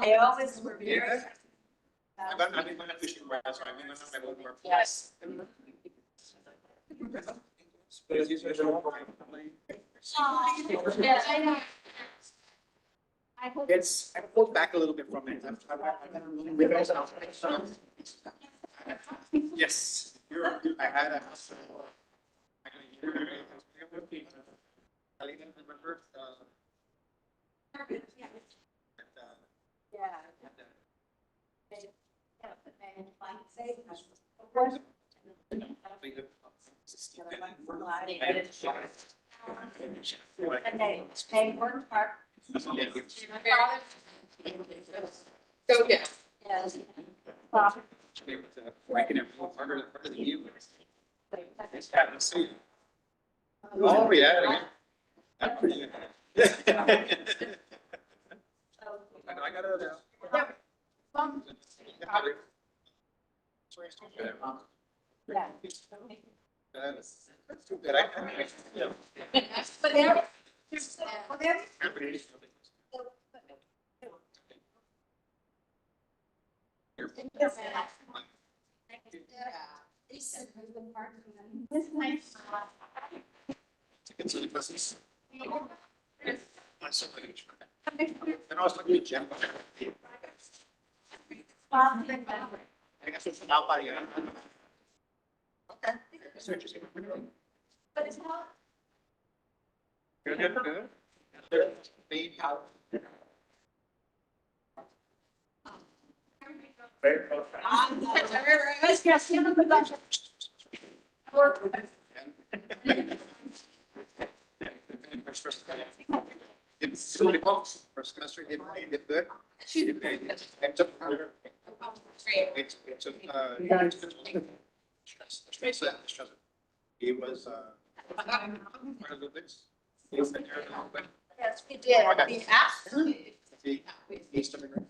They always were very. I've been fishing grass, so I've been on my own work. Yes. It's, I pulled back a little bit from it. Yes, I had a. Remember? They worked hard. Go get. Yes. Making it harder than you. Oh, yeah. I got it. Yeah. That's too bad. But they're. It's really business. And I was looking at Jim. I guess it's an outlier. Okay. That's interesting. But it's not. Good. Good. Baby out. It's really close. First semester, did good. He was, part of the bits. Yes, we did. We absolutely. He's still in.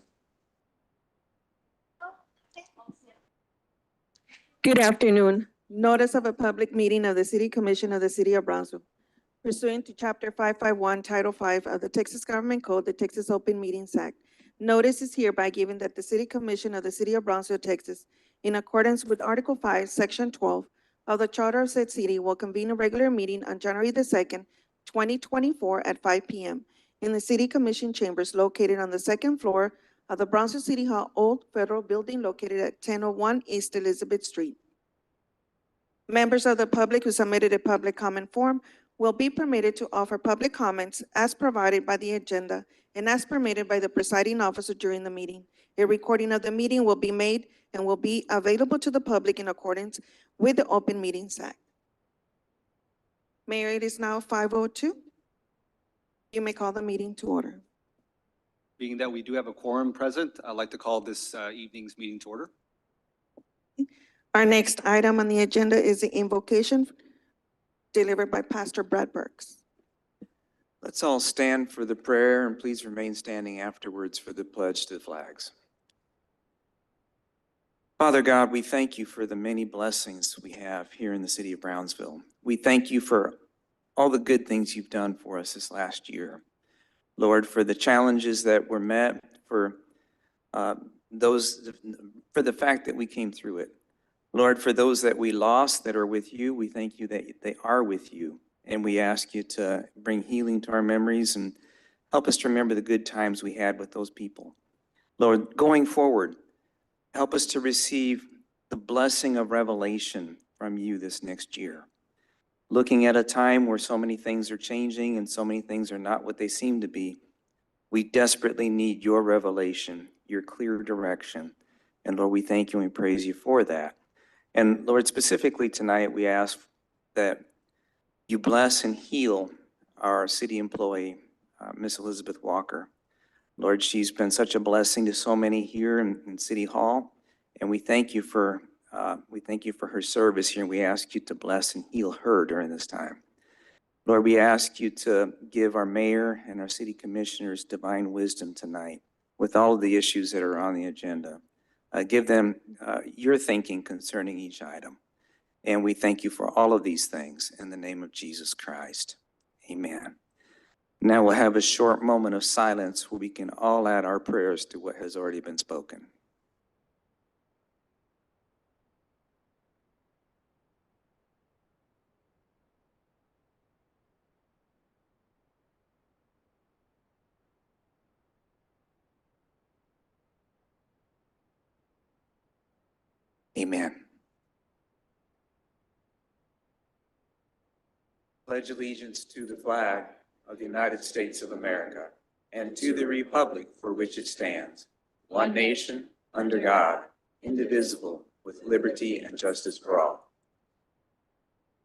Good afternoon. Notice of a public meeting of the City Commission of the City of Brownsville. Pursuant to Chapter 551, Title 5 of the Texas Government Code, the Texas Open Meetings Act. Notice is hereby given that the City Commission of the City of Brownsville, Texas, in accordance with Article 5, Section 12 of the Charter of said city, will convene a regular meeting on January the 2nd, 2024 at 5 p.m. in the City Commission chambers located on the second floor of the Brownsville City Hall Old Federal Building located at 1001 East Elizabeth Street. Members of the public who submitted a public comment form will be permitted to offer public comments as provided by the agenda and as permitted by the presiding officer during the meeting. A recording of the meeting will be made and will be available to the public in accordance with the Open Meetings Act. Mayor, it is now 5:02. You may call the meeting to order. Being that we do have a quorum present, I'd like to call this evening's meeting to order. Our next item on the agenda is the invocation delivered by Pastor Brad Burks. Let's all stand for the prayer and please remain standing afterwards for the pledge to the flags. Father God, we thank you for the many blessings we have here in the city of Brownsville. We thank you for all the good things you've done for us this last year. Lord, for the challenges that were met, for the fact that we came through it. Lord, for those that we lost that are with you, we thank you that they are with you. And we ask you to bring healing to our memories and help us to remember the good times we had with those people. Lord, going forward, help us to receive the blessing of revelation from you this next year. Looking at a time where so many things are changing and so many things are not what they seem to be, we desperately need your revelation, your clear direction. And Lord, we thank you and we praise you for that. And Lord, specifically tonight, we ask that you bless and heal our city employee, Miss Elizabeth Walker. Lord, she's been such a blessing to so many here in City Hall, and we thank you for her service here, and we ask you to bless and heal her during this time. Lord, we ask you to give our mayor and our city commissioners divine wisdom tonight with all of the issues that are on the agenda. Give them your thinking concerning each item. And we thank you for all of these things in the name of Jesus Christ. Amen. Now we'll have a short moment of silence where we can all add our prayers to what has already been spoken. Amen. Pledge allegiance to the flag of the United States of America and to the republic for which it stands, one nation, under God, indivisible, with liberty and justice for all.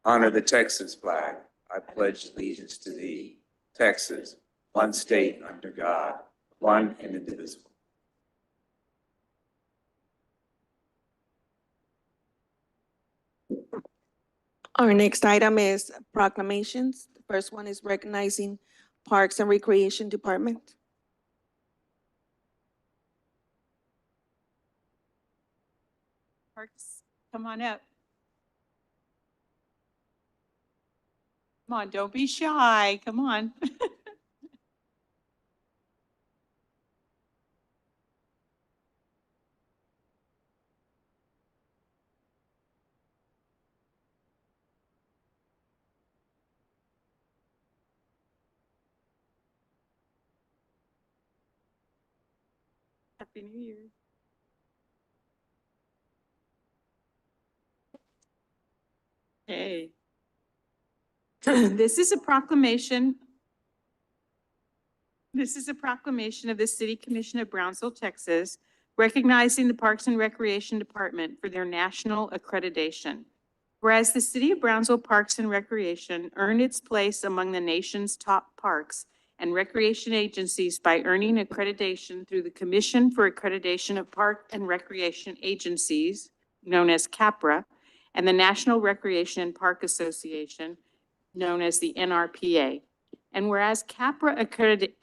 Honor the Texas flag. I pledge allegiance to thee, Texas, one state under God, one and indivisible. Our next item is proclamations. The first one is recognizing Parks and Recreation Department. Parks, come on up. Come on, don't be shy. Come on. Happy New Year. Hey. This is a proclamation. This is a proclamation of the City Commission of Brownsville, Texas, recognizing the Parks and Recreation Department for their national accreditation. Whereas the City of Brownsville Parks and Recreation earned its place among the nation's top parks and recreation agencies by earning accreditation through the Commission for Accreditation of Park and Recreation Agencies, known as CAPRA, and the National Recreation and Park Association, known as the NRPA. And whereas CAPRA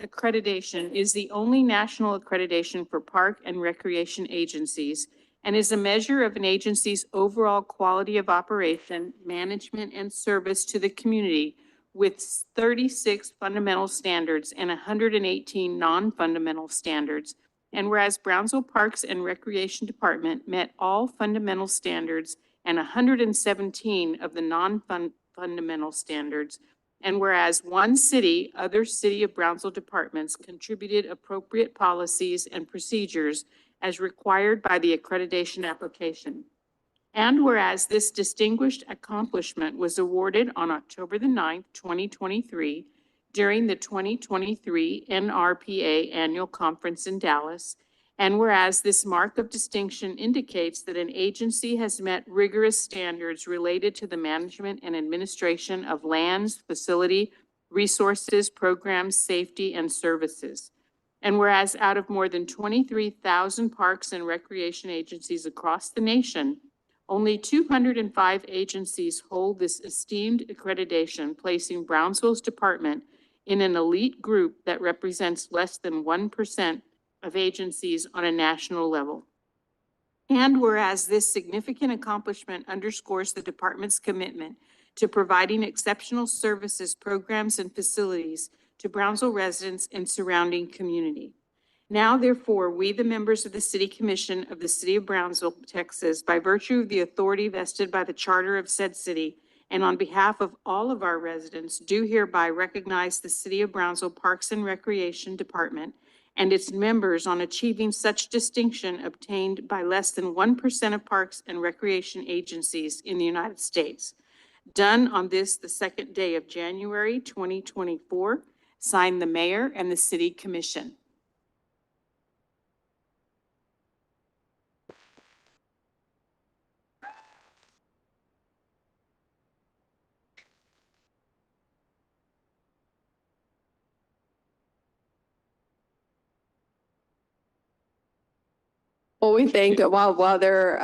accreditation is the only national accreditation for park and recreation agencies and is a measure of an agency's overall quality of operation, management, and service to the community with 36 fundamental standards and 118 non-fundamental standards. And whereas Brownsville Parks and Recreation Department met all fundamental standards and 117 of the non-fundamental standards, and whereas one city, other City of Brownsville departments contributed appropriate policies and procedures as required by the accreditation application. And whereas this distinguished accomplishment was awarded on October the 9th, 2023, during the 2023 NRPA Annual Conference in Dallas, and whereas this mark of distinction indicates that an agency has met rigorous standards related to the management and administration of lands, facility, resources, programs, safety, and services. And whereas out of more than 23,000 parks and recreation agencies across the nation, only 205 agencies hold this esteemed accreditation, placing Brownsville's department in an elite group that represents less than 1% of agencies on a national level. And whereas this significant accomplishment underscores the department's commitment to providing exceptional services, programs, and facilities to Brownsville residents and surrounding community. Now, therefore, we, the members of the City Commission of the City of Brownsville, Texas, by virtue of the authority vested by the charter of said city, and on behalf of all of our residents, do hereby recognize the City of Brownsville Parks and Recreation Department and its members on achieving such distinction obtained by less than 1% of parks and recreation agencies in the United States. Done on this, the second day of January, 2024, signed the Mayor and the City Commission. Well, we think while they're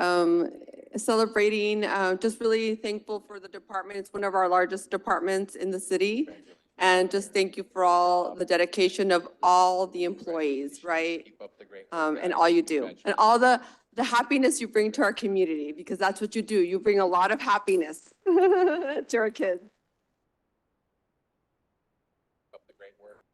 celebrating, just really thankful for the department. It's one of our largest departments in the city. And just thank you for all the dedication of all the employees, right? Keep up the great And all you do. And all the happiness you bring to our community, because that's what you do. You bring a lot of happiness to our kids. great work.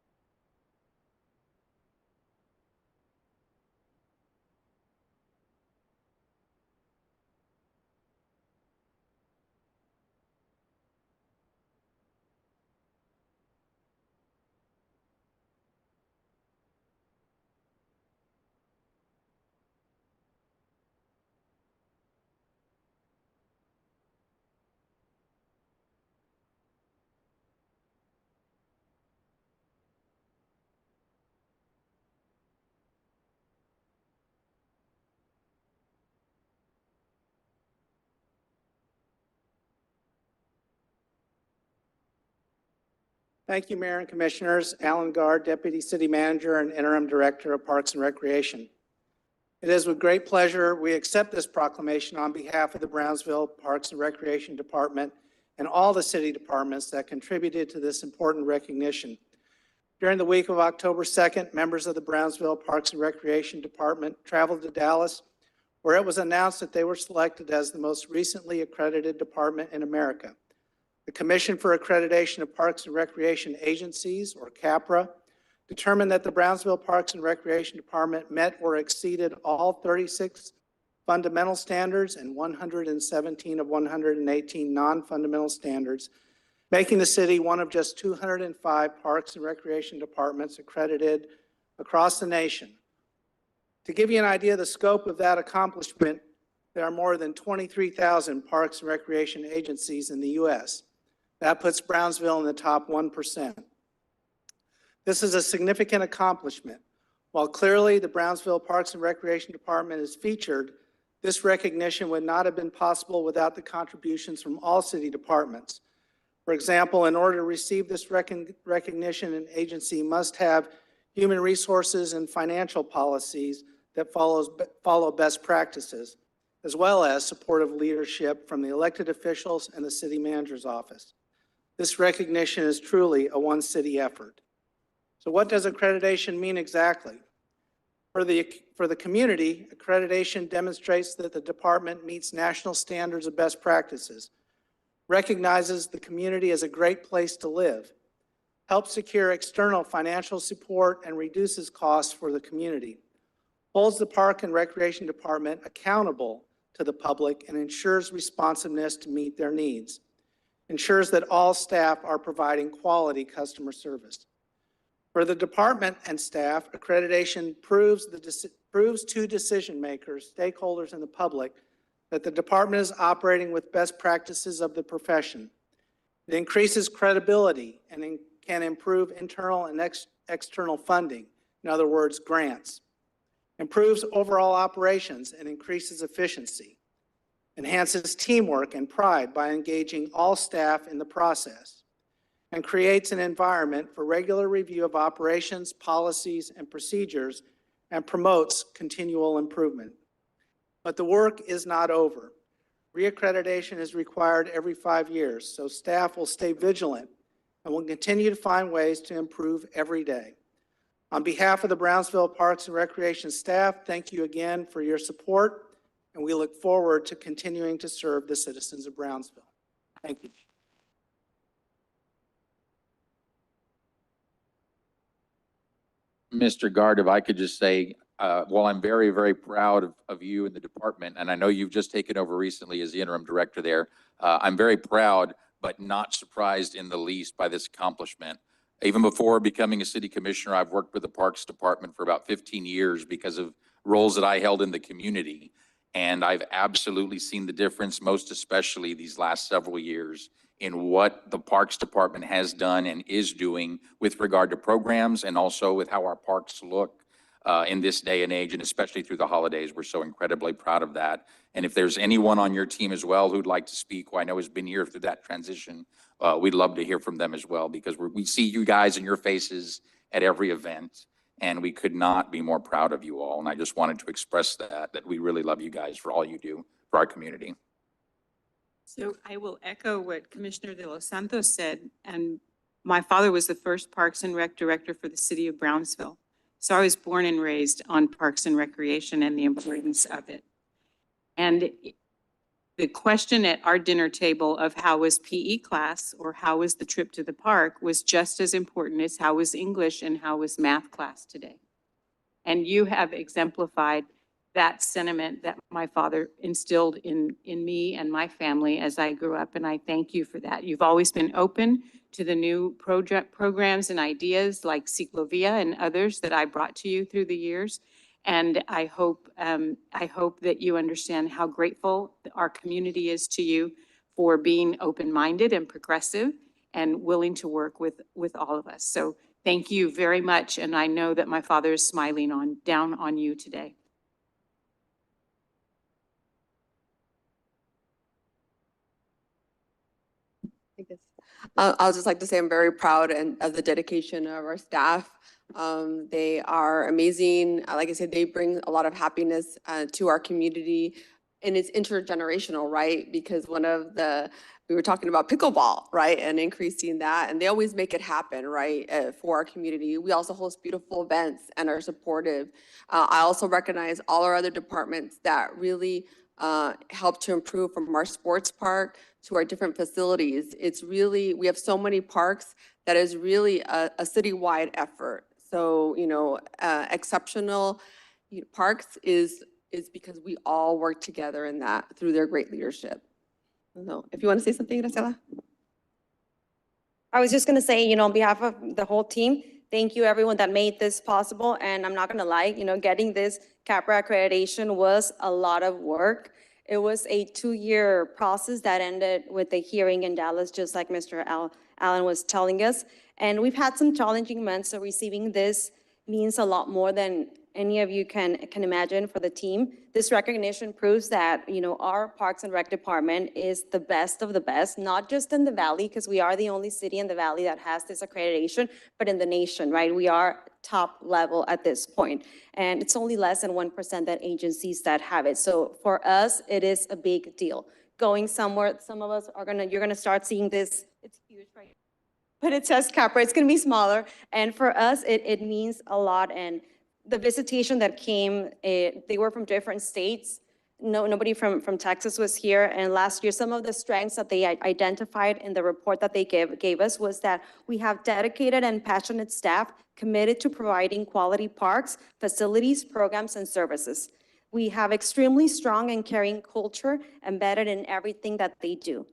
Thank you, Mayor and Commissioners. Alan Gard, Deputy City Manager and Interim Director of Parks and Recreation. It is with great pleasure we accept this proclamation on behalf of the Brownsville Parks and Recreation Department and all the city departments that contributed to this important recognition. During the week of October 2nd, members of the Brownsville Parks and Recreation Department traveled to Dallas, where it was announced that they were selected as the most recently accredited department in America. The Commission for Accreditation of Parks and Recreation Agencies, or CAPRA, determined that the Brownsville Parks and Recreation Department met or exceeded all 36 fundamental standards and 117 of 118 non-fundamental standards, making the city one of just 205 parks and recreation departments accredited across the nation. To give you an idea of the scope of that accomplishment, there are more than 23,000 parks and recreation agencies in the U.S. That puts Brownsville in the top 1%. This is a significant accomplishment. While clearly the Brownsville Parks and Recreation Department is featured, this recognition would not have been possible without the contributions from all city departments. For example, in order to receive this recognition, an agency must have human resources and financial policies that follow best practices, as well as supportive leadership from the elected officials and the city manager's office. This recognition is truly a one-city effort. So what does accreditation mean exactly? For the community, accreditation demonstrates that the department meets national standards of best practices, recognizes the community as a great place to live, helps secure external financial support and reduces costs for the community, holds the Park and Recreation Department accountable to the public and ensures responsiveness to meet their needs, ensures that all staff are providing quality customer service. For the department and staff, accreditation proves to decision makers, stakeholders, and the public that the department is operating with best practices of the profession. It increases credibility and can improve internal and external funding, in other words, grants, improves overall operations and increases efficiency, enhances teamwork and pride by engaging all staff in the process, and creates an environment for regular review of operations, policies, and procedures, and promotes continual improvement. But the work is not over. Reaccreditation is required every 5 years, so staff will stay vigilant and will continue to find ways to improve every day. On behalf of the Brownsville Parks and Recreation staff, thank you again for your support, and we look forward to continuing to serve the citizens of Brownsville. Thank you. Mr. Gard, if I could just say, while I'm very, very proud of you and the department, and I know you've just taken over recently as the interim director there, I'm very proud, but not surprised in the least by this accomplishment. Even before becoming a city commissioner, I've worked with the Parks Department for about 15 years because of roles that I held in the community. And I've absolutely seen the difference, most especially these last several years, in what the Parks Department has done and is doing with regard to programs and also with how our parks look in this day and age, and especially through the holidays. We're so incredibly proud of that. And if there's anyone on your team as well who'd like to speak, who I know has been here through that transition, we'd love to hear from them as well, because we see you guys and your faces at every event, and we could not be more proud of you all. And I just wanted to express that we really love you guys for all you do for our community. So I will echo what Commissioner De Los Santos said, and my father was the first Parks and Rec director for the city of Brownsville. So I was born and raised on Parks and Recreation and the importance of it. And the question at our dinner table of how was PE class or how was the trip to the park was just as important as how was English and how was math class today. And you have exemplified that sentiment that my father instilled in me and my family as I grew up, and I thank you for that. You've always been open to the new programs and ideas like Ciclovia and others that I brought to you through the years. And I hope that you understand how grateful our community is to you for being open-minded and progressive and willing to work with all of us. So thank you very much, and I know that my father is smiling down on you today. I'll just like to say I'm very proud of the dedication of our staff. They are amazing. Like I said, they bring a lot of happiness to our community, and it's intergenerational, right? Because we were talking about pickleball, right? And increasing that, and they always make it happen, right? For our community. We also host beautiful events and are supportive. I also recognize all our other departments that really help to improve from our sports park to our different facilities. It's really, we have so many parks that is really a citywide effort. So, exceptional parks is because we all work together in that through their great leadership. So if you want to say something, Graciela. I was just gonna say, on behalf of the whole team, thank you everyone that made this possible. And I'm not gonna lie, getting this CAPRA accreditation was a lot of work. It was a 2-year process that ended with a hearing in Dallas, just like Mr. Allen was telling us. And we've had some challenging months, so receiving this means a lot more than any of you can imagine for the team. This recognition proves that, our Parks and Rec department is the best of the best, not just in the Valley, because we are the only city in the Valley that has this accreditation, but in the nation, right? We are top level at this point. And it's only less than 1% that agencies that have it. So for us, it is a big deal. Going somewhere, some of us you're gonna start seeing this, it's huge, right? But it says CAPRA, it's gonna be smaller. And for us, it means a lot. And the visitation that came, they were from different states. Nobody from Texas was here. And last year, some of the strengths that they identified in the report that they gave us was that we have dedicated and passionate staff committed to providing quality parks, facilities, programs, and services. We have extremely strong and caring culture embedded in everything that they do.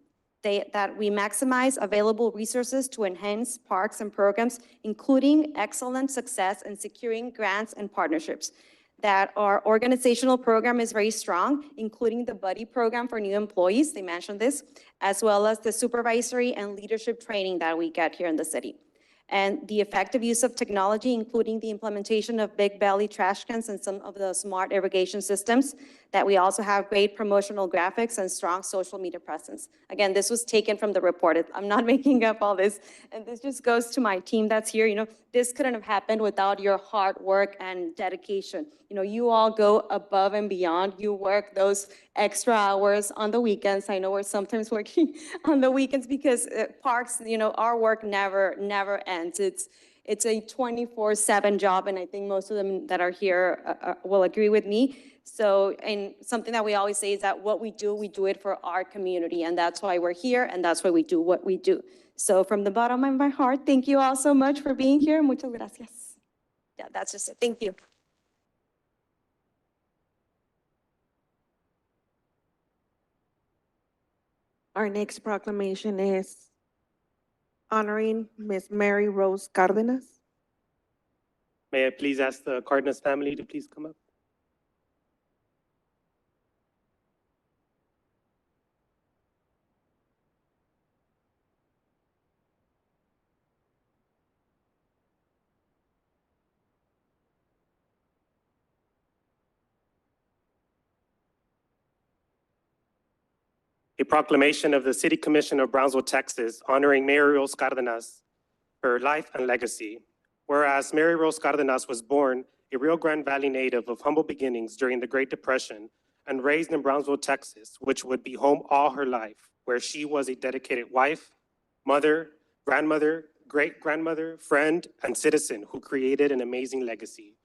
That we maximize available resources to enhance parks and programs, including excellent success in securing grants and partnerships. That our organizational program is very strong, including the buddy program for new employees, they mentioned this, as well as the supervisory and leadership training that we get here in the city. And the effective use of technology, including the implementation of big belly trash cans and some of the smart irrigation systems, that we also have great promotional graphics and strong social media presence. Again, this was taken from the report. I'm not making up all this. And this just goes to my team that's here. This couldn't have happened without your hard work and dedication. You all go above and beyond. You work those extra hours on the weekends. I know we're sometimes working on the weekends because parks, our work never ends. It's a 24/7 job, and I think most of them that are here will agree with me. So, and something that we always say is that what we do it for our community, and that's why we're here, and that's why we do what we do. So from the bottom of my heart, thank you all so much for being here. Muchas gracias. Yeah, that's just it. Thank you. Our next proclamation is honoring Miss Mary Rose Cardenas. May I please ask the Cardenas family to please come up? A proclamation of the City Commission of Brownsville, Texas, honoring Mary Rose Cardenas, her life and legacy. Whereas Mary Rose Cardenas was born a Rio Grande Valley native of humble beginnings during the Great Depression and raised in Brownsville, Texas, which would be home all her life, where she was a dedicated wife, mother, grandmother, great-grandmother, friend, and citizen who created an amazing legacy.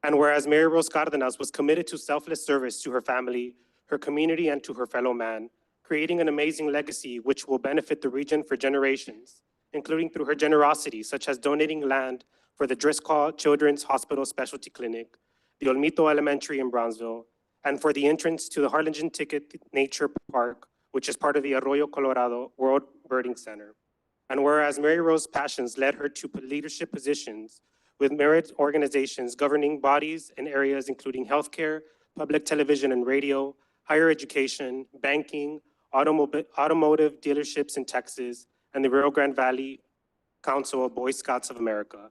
And whereas Mary Rose Cardenas was committed to selfless service to her family, her community, and to her fellow man, creating an amazing legacy which will benefit the region for generations, including through her generosity, such as donating land for the Driscoll Children's Hospital Specialty Clinic, the Olmito Elementary in Brownsville, and for the entrance to the Harlingen Ticket Nature Park, which is part of the Arroyo Colorado World Birding Center. And whereas Mary Rose's passions led her to leadership positions with merit organizations governing bodies in areas including healthcare, public television and radio, higher education, banking, automotive dealerships in Texas, and the Rio Grande Valley Council of Boy Scouts of America.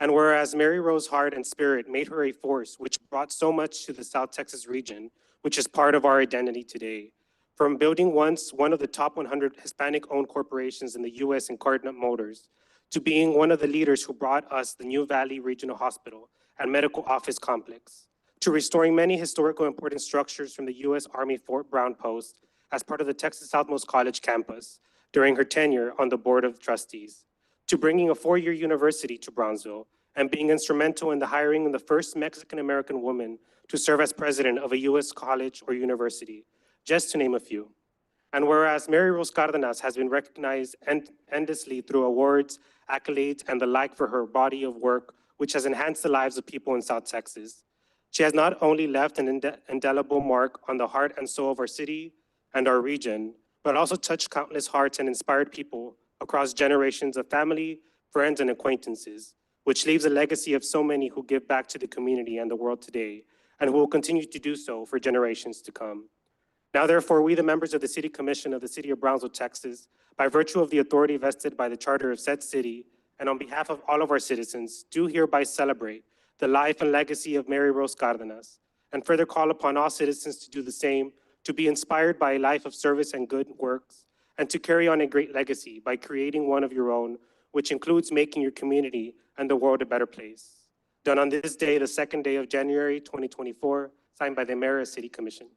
And whereas Mary Rose's heart and spirit made her a force which brought so much to the South Texas region, which is part of our identity today. From building once one of the top 100 Hispanic-owned corporations in the US in Cardinal Motors, to being one of the leaders who brought us the New Valley Regional Hospital and Medical Office Complex, to restoring many historical important structures from the US Army Fort Brown Post as part of the Texas Southmost College campus during her tenure on the Board of Trustees, to bringing a four-year university to Brownsville and being instrumental in the hiring of the first Mexican-American woman to serve as president of a US college or university, just to name a few. And whereas Mary Rose Cardenas has been recognized endlessly through awards, accolades, and the like for her body of work, which has enhanced the lives of people in South Texas, she has not only left an indelible mark on the heart and soul of our city and our region, but also touched countless hearts and inspired people across generations of family, friends, and acquaintances, which leaves a legacy of so many who give back to the community and the world today, and who will continue to do so for generations to come. Now, therefore, we, the members of the City Commission of the City of Brownsville, Texas, by virtue of the authority vested by the Charter of said city, and on behalf of all of our citizens, do hereby celebrate the life and legacy of Mary Rose Cardenas, and further call upon all citizens to do the same, to be inspired by a life of service and good works, and to carry on a great legacy by creating one of your own, which includes making your community and the world a better place. Done on this day, the second day of January 2024, signed by the Mayor and City Commission.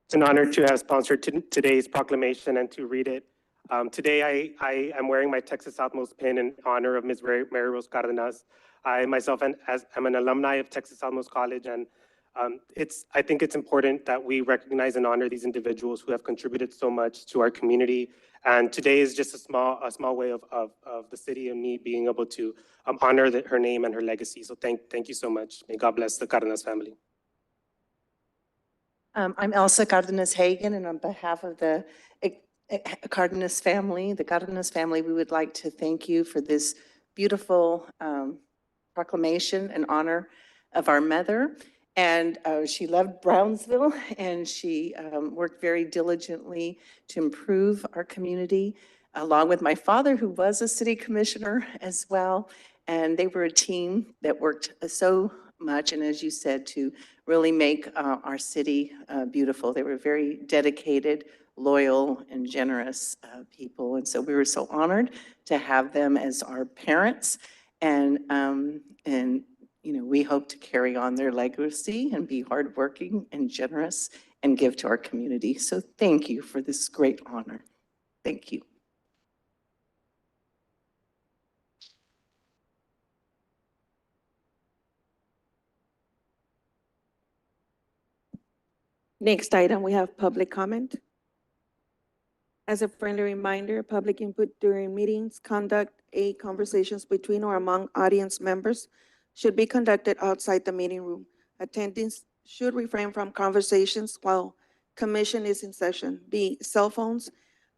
It's an honor to have sponsored today's proclamation and to read it. Today, I am wearing my Texas Southmost pin in honor of Ms. Mary Rose Cardenas. I myself am an alumni of Texas Southmost College, and I think it's important that we recognize and honor these individuals who have contributed so much to our community. And today is just a small way of the city and me being able to honor her name and her legacy. So thank you so much. May God bless the Cardenas family. I'm Elsa Cardenas Hagan, and on behalf of the Cardenas family, we would like to thank you for this beautiful proclamation in honor of our mother. And she loved Brownsville, and she worked very diligently to improve our community, along with my father, who was a city commissioner as well. And they were a team that worked so much, and as you said, to really make our city beautiful. They were very dedicated, loyal, and generous people. And so we were so honored to have them as our parents. And you know, we hope to carry on their legacy and be hardworking and generous and give to our community. So thank you for this great honor. Thank you. Next item, we have public comment. As a friendly reminder, public input during meetings, conduct a conversations between or among audience members should be conducted outside the meeting room. Attendants should refrain from conversations while commission is in session. B, cell phones.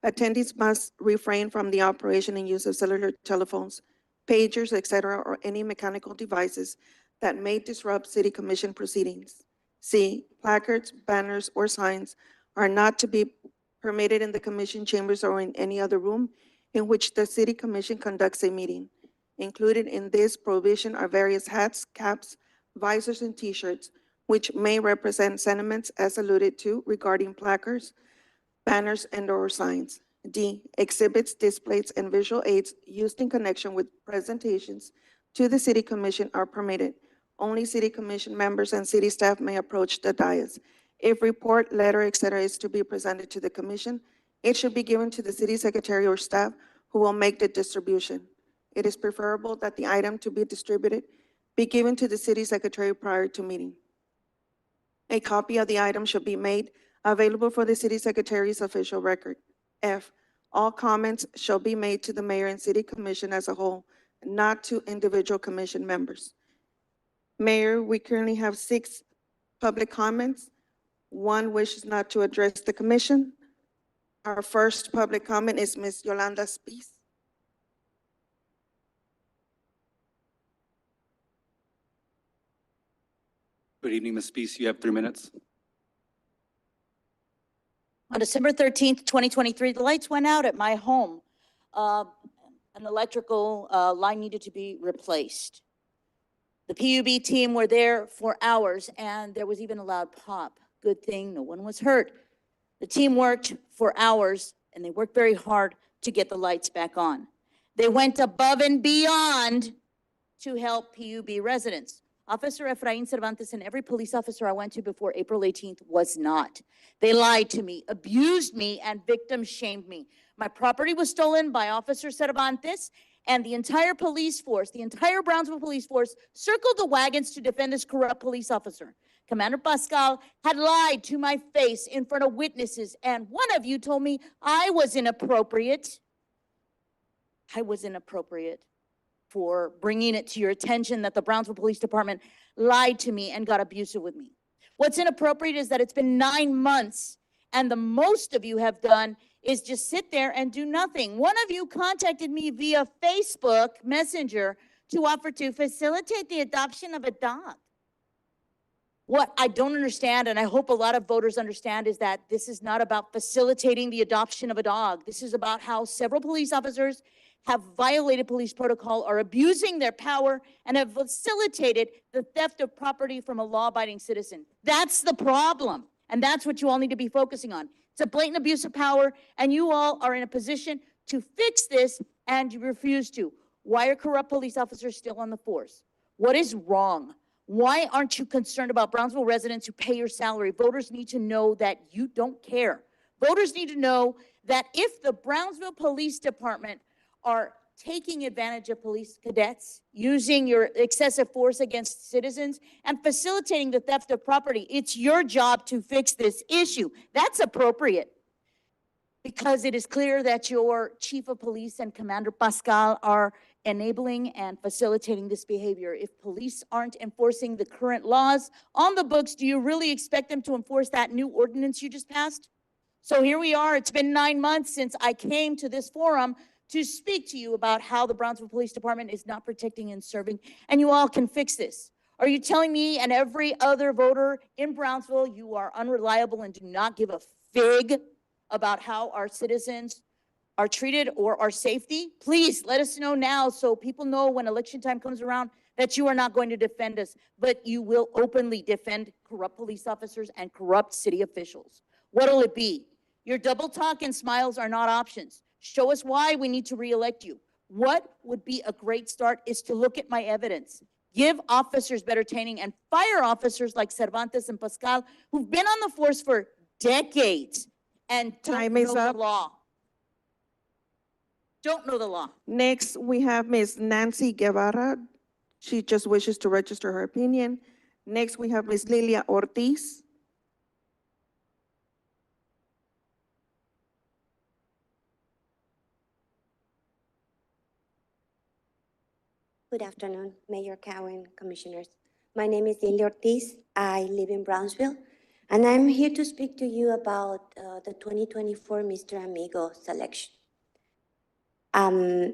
Attendees must refrain from the operation and use of cellular telephones, pagers, etc., or any mechanical devices that may disrupt city commission proceedings. C, placards, banners, or signs are not to be permitted in the commission chambers or in any other room in which the city commission conducts a meeting. Included in this prohibition are various hats, caps, visors, and T-shirts, which may represent sentiments as alluded to regarding placards, banners, and/or signs. D, exhibits, displays, and visual aids used in connection with presentations to the city commission are permitted. Only city commission members and city staff may approach the dais. If report, letter, etc. is to be presented to the commission, it should be given to the city secretary or staff who will make the distribution. It is preferable that the item to be distributed be given to the city secretary prior to meeting. A copy of the item should be made available for the city secretary's official record. F, all comments shall be made to the mayor and city commission as a whole, not to individual commission members. Mayor, we currently have 6 public comments. 1 wishes not to address the commission. Our first public comment is Ms. Yolanda Spies. Good evening, Ms. Spees. You have 3 minutes. On December 13th, 2023, the lights went out at my home. An electrical line needed to be replaced. The PUB team were there for hours, and there was even a loud pop. Good thing no one was hurt. The team worked for hours, and they worked very hard to get the lights back on. They went above and beyond to help PUB residents. Officer Efrain Cervantes and every police officer I went to before April 18th was not. They lied to me, abused me, and victim shamed me. My property was stolen by Officer Cervantes, and the entire police force, the entire Brownsville police force, circled the wagons to defend this corrupt police officer. Commander Pascal had lied to my face in front of witnesses, and one of you told me I was inappropriate. I was inappropriate for bringing it to your attention that the Brownsville Police Department lied to me and got abusive with me. What's inappropriate is that it's been 9 months, and the most of you have done is just sit there and do nothing. One of you contacted me via Facebook Messenger to offer to facilitate the adoption of a dog. What I don't understand, and I hope a lot of voters understand, is that this is not about facilitating the adoption of a dog. This is about how several police officers have violated police protocol, are abusing their power, and have facilitated the theft of property from a law-abiding citizen. That's the problem, and that's what you all need to be focusing on. It's a blatant abuse of power, and you all are in a position to fix this, and you refuse to. Why are corrupt police officers still on the force? What is wrong? Why aren't you concerned about Brownsville residents who pay your salary? Voters need to know that you don't care. Voters need to know that if the Brownsville Police Department are taking advantage of police cadets, using your excessive force against citizens, and facilitating the theft of property, it's your job to fix this issue. That's appropriate, because it is clear that your chief of police and Commander Pascal are enabling and facilitating this behavior. If police aren't enforcing the current laws on the books, do you really expect them to enforce that new ordinance you just passed? So here we are. It's been 9 months since I came to this forum to speak to you about how the Brownsville Police Department is not protecting and serving, and you all can fix this. Are you telling me and every other voter in Brownsville you are unreliable and do not give a fig about how our citizens are treated or our safety? Please let us know now so people know when election time comes around that you are not going to defend us, but you will openly defend corrupt police officers and corrupt city officials. What'll it be? Your double talk and smiles are not options. Show us why we need to reelect you. What would be a great start is to look at my evidence. Give officers better training and fire officers like Cervantes and Pascal who've been on the force for decades and don't know the law. Don't know the law. Next, we have Ms. Nancy Guevara. She just wishes to register her opinion. Next, we have Ms. Lilia Ortiz. Good afternoon, Mayor Cowan, Commissioners. My name is Delia Ortiz. I live in Brownsville, and I'm here to speak to you about the 2024 Mr. Amigo selection. By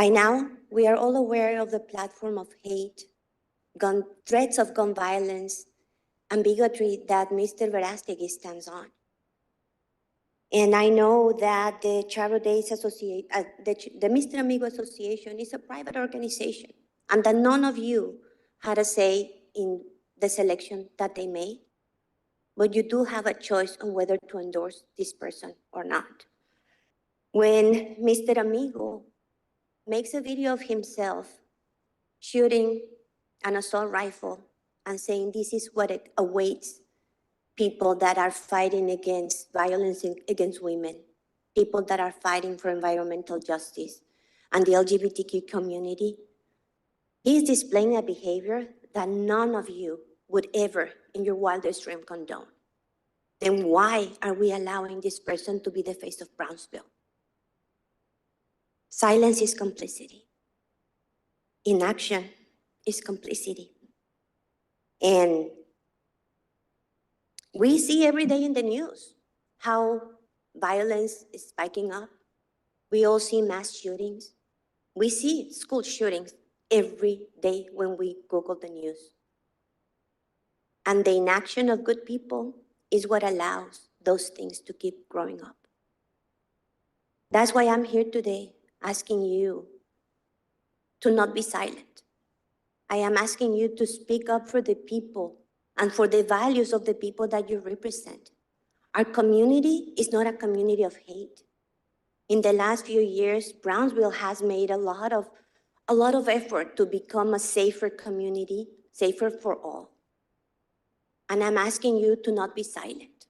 now, we are all aware of the platform of hate, threats of gun violence, and bigotry that Mr. Verástegui stands on. And I know that the Chavo Days the Mr. Amigo Association is a private organization, and that none of you had a say in the selection that they made, but you do have a choice on whether to endorse this person or not. When Mr. Amigo makes a video of himself shooting an assault rifle and saying this is what it awaits people that are fighting against violence against women, people that are fighting for environmental justice, and the LGBTQ community, he is displaying a behavior that none of you would ever in your wildest dream condone. Then why are we allowing this person to be the face of Brownsville? Silence is complicity. Inaction is complicity. And we see every day in the news how violence is spiking up. We all see mass shootings. We see school shootings every day when we Google the news. And the inaction of good people is what allows those things to keep growing up. That's why I'm here today asking you to not be silent. I am asking you to speak up for the people and for the values of the people that you represent. Our community is not a community of hate. In the last few years, Brownsville has made a lot of effort to become a safer community, safer for all. And I'm asking you to not be silent.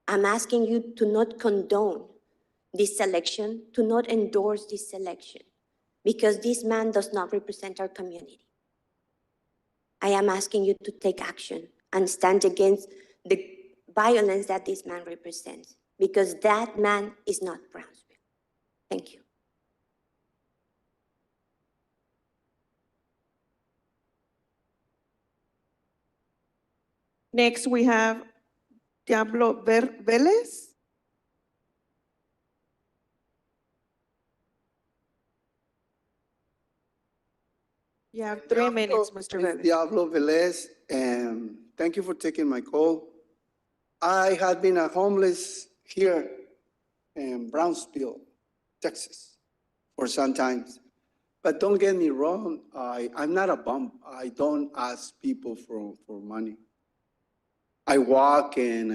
I'm asking you to not condone this selection, to not endorse this selection, because this man does not represent our community. I am asking you to take action and stand against the violence that this man represents, because that man is not Brownsville. Thank you. Next, we have Diablo Velez. You have 3 minutes, Mr. Velez. Diablo Velez, and thank you for taking my call. I had been a homeless here in Brownsville, Texas, for some time. But don't get me wrong, I'm not a bum. I don't ask people for money. I walk and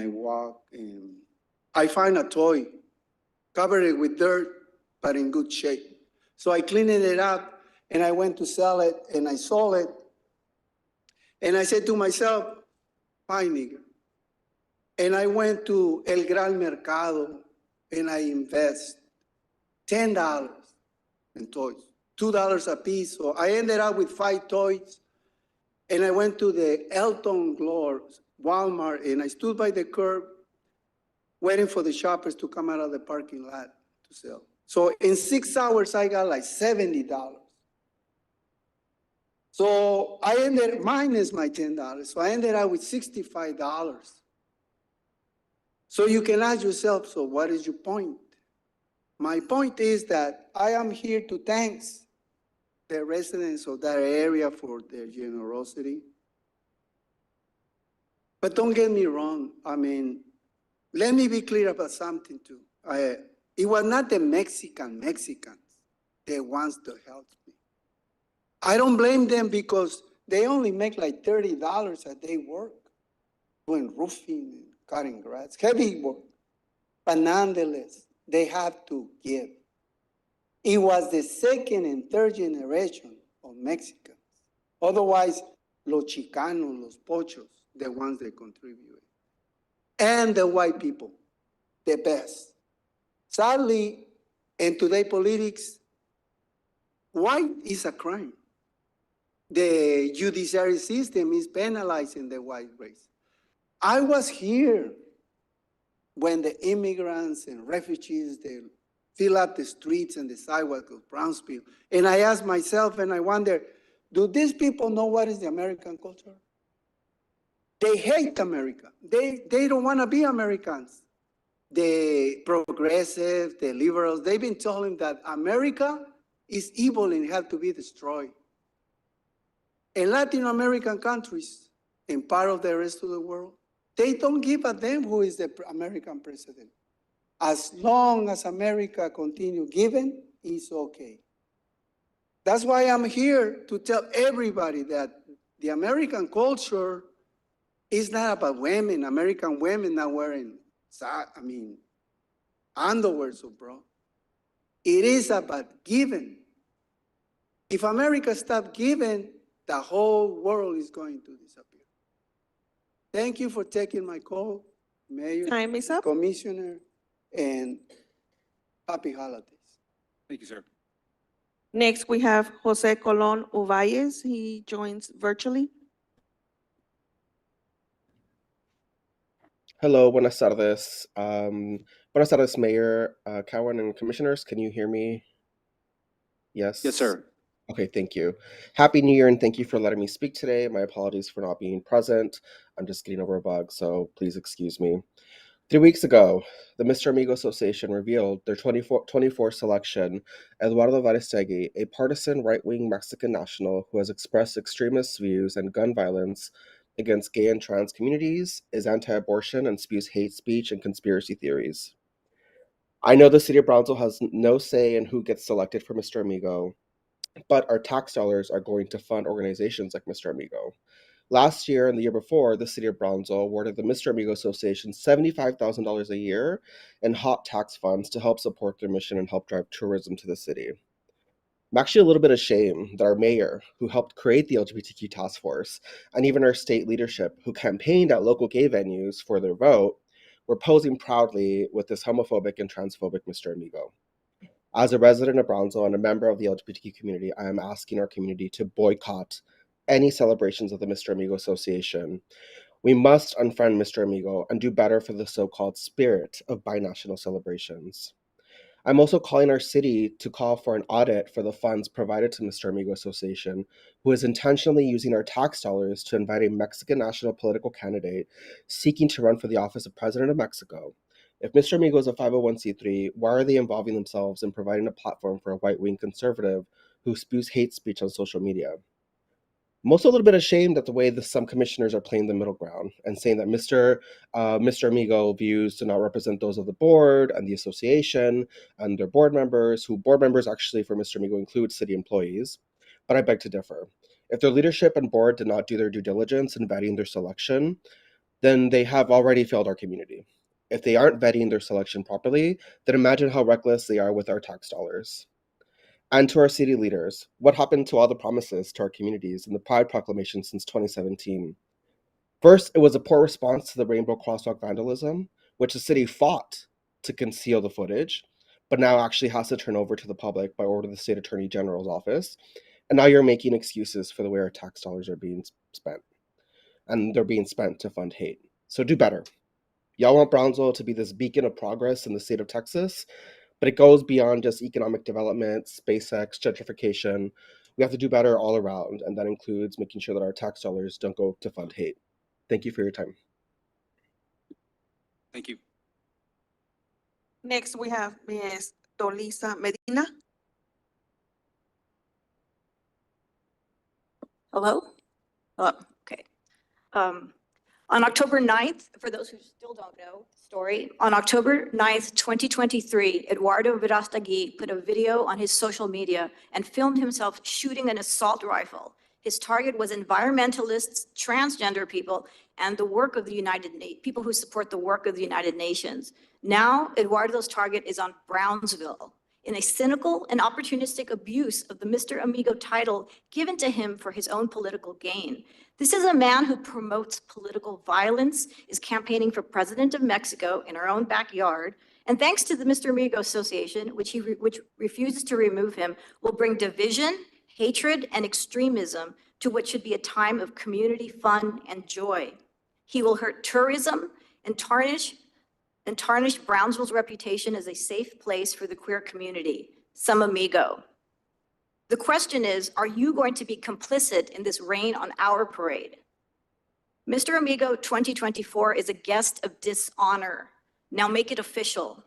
I find a toy, covered it with dirt, but in good shape. So I cleaned it up and I went to sell it and I sold it. And I said to myself, fine, nigga. And I went to El Gran Mercado and I invest $10 in toys, $2 a piece. So I ended up with 5 toys. And I went to the Elton Glores, Walmart, and I stood by the curb waiting for the shoppers to come out of the parking lot to sell. So in 6 hours, I got like $70. So I ended, minus my $10, so I ended up with $65. So you can ask yourself, so what is your point? My point is that I am here to thank the residents of that area for their generosity. But don't get me wrong. I mean, let me be clear about something too. It was not the Mexicans, the ones that helped me. I don't blame them because they only make like $30 a day work, doing roofing and cutting grass, heavy work. But nonetheless, they have to give. It was the 2nd and 3rd generation of Mexicans. Otherwise, los Chicanos, los Pochos, the ones that contributed. And the white people, the best. Sadly, in today's politics, white is a crime. The judiciary system is penalizing the white race. I was here when the immigrants and refugees, the fill up the streets and the sidewalks of Brownsville. And I ask myself and I wonder, do these people know what is the American culture? They hate America. They don't want to be Americans. The progressive, the liberals, they've been telling that America is evil and have to be destroyed. In Latin American countries and part of the rest of the world, they don't give a damn who is the American president. As long as America continue giving, it's okay. That's why I'm here to tell everybody that the American culture is not about women, American women not wearing, underwear, so bro. It is about giving. If America stops giving, the whole world is going to disappear. Thank you for taking my call, Mayor, Time is up. Commissioner, and happy holidays. Thank you, sir. Next, we have Jose Colon Uvalles. He joins virtually. Hello, buenas tardes. Buenas tardes, Mayor, Cowan, and Commissioners. Can you hear me? Yes? Yes, sir. Okay, thank you. Happy New Year, and thank you for letting me speak today. My apologies for not being present. I'm just getting over a bug, so please excuse me. 3 weeks ago, the Mr. Amigo Association revealed their 24 selection. Eduardo Varestegui, a partisan right-wing Mexican national who has expressed extremist views and gun violence against gay and trans communities, is anti-abortion, and spews hate speech and conspiracy theories. I know the city of Brownsville has no say in who gets selected for Mr. Amigo, but our tax dollars are going to fund organizations like Mr. Amigo. Last year and the year before, the city of Brownsville awarded the Mr. Amigo Association $75,000 a year in hot tax funds to help support their mission and help drive tourism to the city. I'm actually a little bit ashamed that our mayor, who helped create the LGBTQ task force, and even our state leadership, who campaigned at local gay venues for their vote, were posing proudly with this homophobic and transphobic Mr. Amigo. As a resident of Brownsville and a member of the LGBTQ community, I am asking our community to boycott any celebrations of the Mr. Amigo Association. We must unfriend Mr. Amigo and do better for the so-called spirit of binational celebrations. I'm also calling our city to call for an audit for the funds provided to Mr. Amigo Association, who is intentionally using our tax dollars to invite a Mexican national political candidate seeking to run for the office of President of Mexico. If Mr. Amigo is a 501c3, why are they involving themselves in providing a platform for a right-wing conservative who spews hate speech on social media? I'm also a little bit ashamed at the way that some commissioners are playing the middle ground and saying that Mr. Amigo views do not represent those of the board and the association and their board members, who board members actually for Mr. Amigo include city employees. But I beg to differ. If their leadership and board did not do their due diligence in vetting their selection, then they have already failed our community. If they aren't vetting their selection properly, then imagine how reckless they are with our tax dollars. And to our city leaders, what happened to all the promises to our communities in the Pride Proclamation since 2017? First, it was a poor response to the Rainbow Crosswalk vandalism, which the city fought to conceal the footage, but now actually has to turn over to the public by order of the State Attorney General's office. And now you're making excuses for the way our tax dollars are being spent. And they're being spent to fund hate. So do better. Y'all want Brownsville to be this beacon of progress in the state of Texas, but it goes beyond just economic development, SpaceX, gentrification. We have to do better all around, and that includes making sure that our tax dollars don't go to fund hate. Thank you for your time. Thank you. Next, we have Ms. Dolisa Medina. Hello? Hello, okay. On October 9th, for those who still don't know the story, on October 9th, 2023, Eduardo Verastegui put a video on his social media and filmed himself shooting an assault rifle. His target was environmentalists, transgender people, and the work of the people who support the work of the United Nations. Now, Eduardo's target is on Brownsville, in a cynical and opportunistic abuse of the Mr. Amigo title given to him for his own political gain. This is a man who promotes political violence, is campaigning for president of Mexico in our own backyard, and thanks to the Mr. Amigo Association, which refuses to remove him, will bring division, hatred, and extremism to what should be a time of community fun and joy. He will hurt tourism and tarnish and tarnish Brownsville's reputation as a safe place for the queer community. Some amigo. The question is, are you going to be complicit in this rain on our parade? Mr. Amigo 2024 is a guest of dishonor. Now make it official.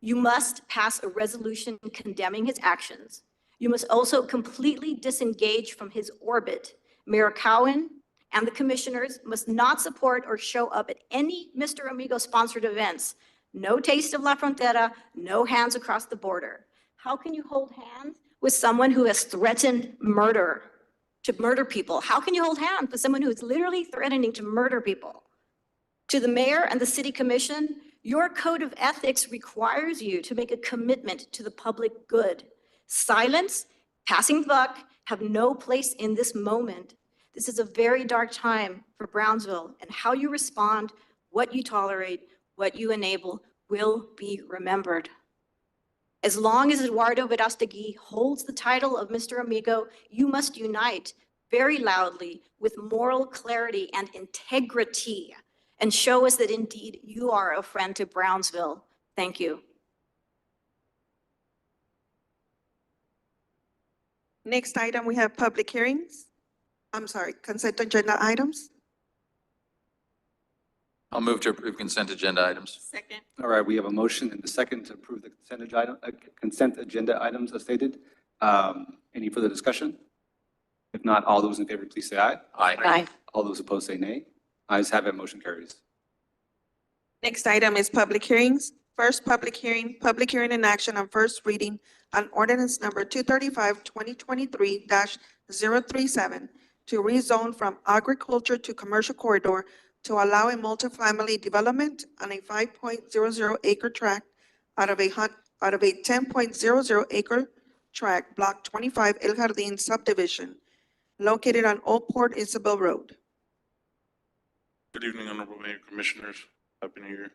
You must pass a resolution condemning his actions. You must also completely disengage from his orbit. Mayor Cowan and the commissioners must not support or show up at any Mr. Amigo sponsored events. No taste of La Frontera, no hands across the border. How can you hold hands with someone who has threatened murder, to murder people? How can you hold hands with someone who is literally threatening to murder people? To the mayor and the city commission, your code of ethics requires you to make a commitment to the public good. Silence, passing the buck, have no place in this moment. This is a very dark time for Brownsville, and how you respond, what you tolerate, what you enable will be remembered. As long as Eduardo Verástegui holds the title of Mr. Amigo, you must unite very loudly with moral clarity and integrity and show us that indeed you are a friend to Brownsville. Thank you. Next item, we have public hearings. I'm sorry, consent agenda items. I'll move to approve consent agenda items. Second. All right, we have a motion and a second to approve the consent agenda items as stated. Any further discussion? If not, all those in favor, please say aye. Aye. All those opposed say nay. Ayes have it, motion carries. Next item is public hearings. First public hearing and action on first reading on ordinance number 235-2023-037 to rezone from agriculture to commercial corridor to allow a multifamily development on a 5.00 acre tract out of a 10.00 acre tract, block 25 El Jardín subdivision, located on Old Port Isabel Road. Good evening, Honorable Mayor, Commissioners. Happy New Year.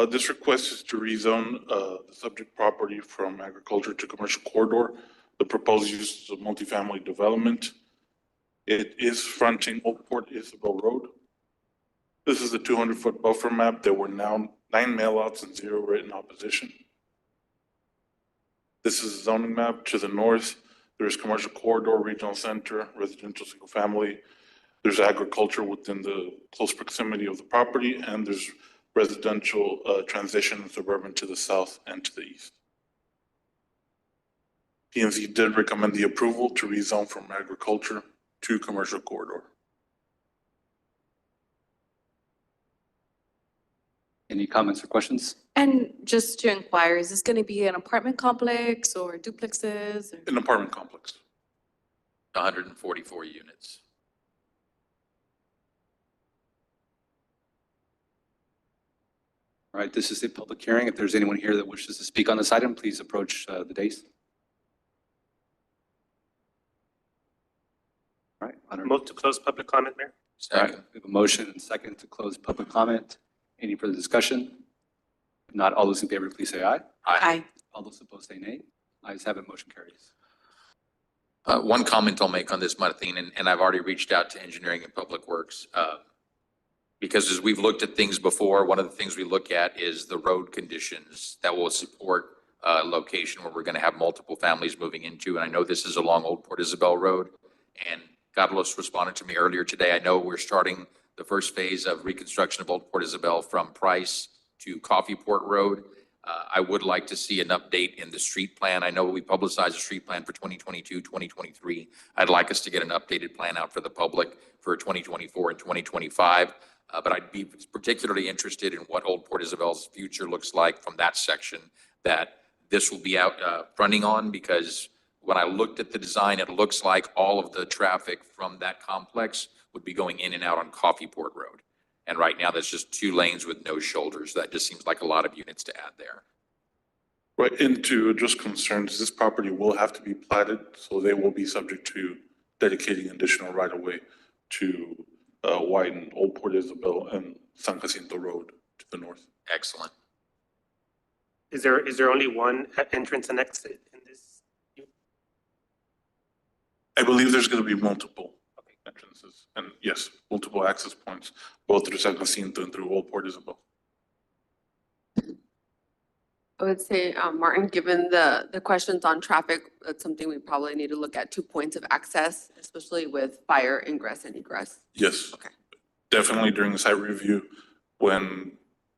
This request is to rezone the subject property from agriculture to commercial corridor. The proposed use is a multifamily development. It is fronting Old Port Isabel Road. This is a 200-foot buffer map. There were now 9 mailouts and 0 written opposition. This is a zoning map. To the north, there's commercial corridor, regional center, residential single family. There's agriculture within the close proximity of the property, and there's residential transition and suburban to the south and to the east. P&Z did recommend the approval to rezone from agriculture to commercial corridor. Any comments or questions? And just to inquire, is this going to be an apartment complex or duplexes? Or? An apartment complex. 144 units. All right, this is a public hearing. If there's anyone here that wishes to speak on this item, please approach the dais. All right. Move to close public comment, Mayor. All right, we have a motion and second to close public comment. Any further discussion? If not, all those in favor, please say aye. Aye. All those opposed say nay. Ayes have it, motion carries. One comment I'll make on this, Martin, and I've already reached out to Engineering and Public Works. Because as we've looked at things before, one of the things we look at is the road conditions that will support a location where we're going to have multiple families moving into. And I know this is along Old Port Isabel Road. And Carlos responded to me earlier today. I know we're starting the first phase of reconstruction of Old Port Isabel from Price to Coffee Port Road. I would like to see an update in the street plan. I know we publicized a street plan for 2022, 2023. I'd like us to get an updated plan out for the public for 2024 and 2025. But I'd be particularly interested in what Old Port Isabel's future looks like from that section that this will be out fronting on, because when I looked at the design, it looks like all of the traffic from that complex would be going in and out on Coffee Port Road. And right now, there's just 2 lanes with no shoulders. That just seems like a lot of units to add there. Right, and to address concerns, this property will have to be platted, so they will be subject to dedicating additional right-of-way to widen Old Port Isabel and San Jacinto Road to the north. Excellent. Is there only one entrance and exit in this? I believe there's going to be multiple entrances, and yes, multiple access points, both through San Jacinto and through Old Port Isabel. I would say, Martin, given the questions on traffic, that's something we probably need to look at 2 points of access, especially with fire ingress and egress. Yes. Okay. Definitely during the site review, when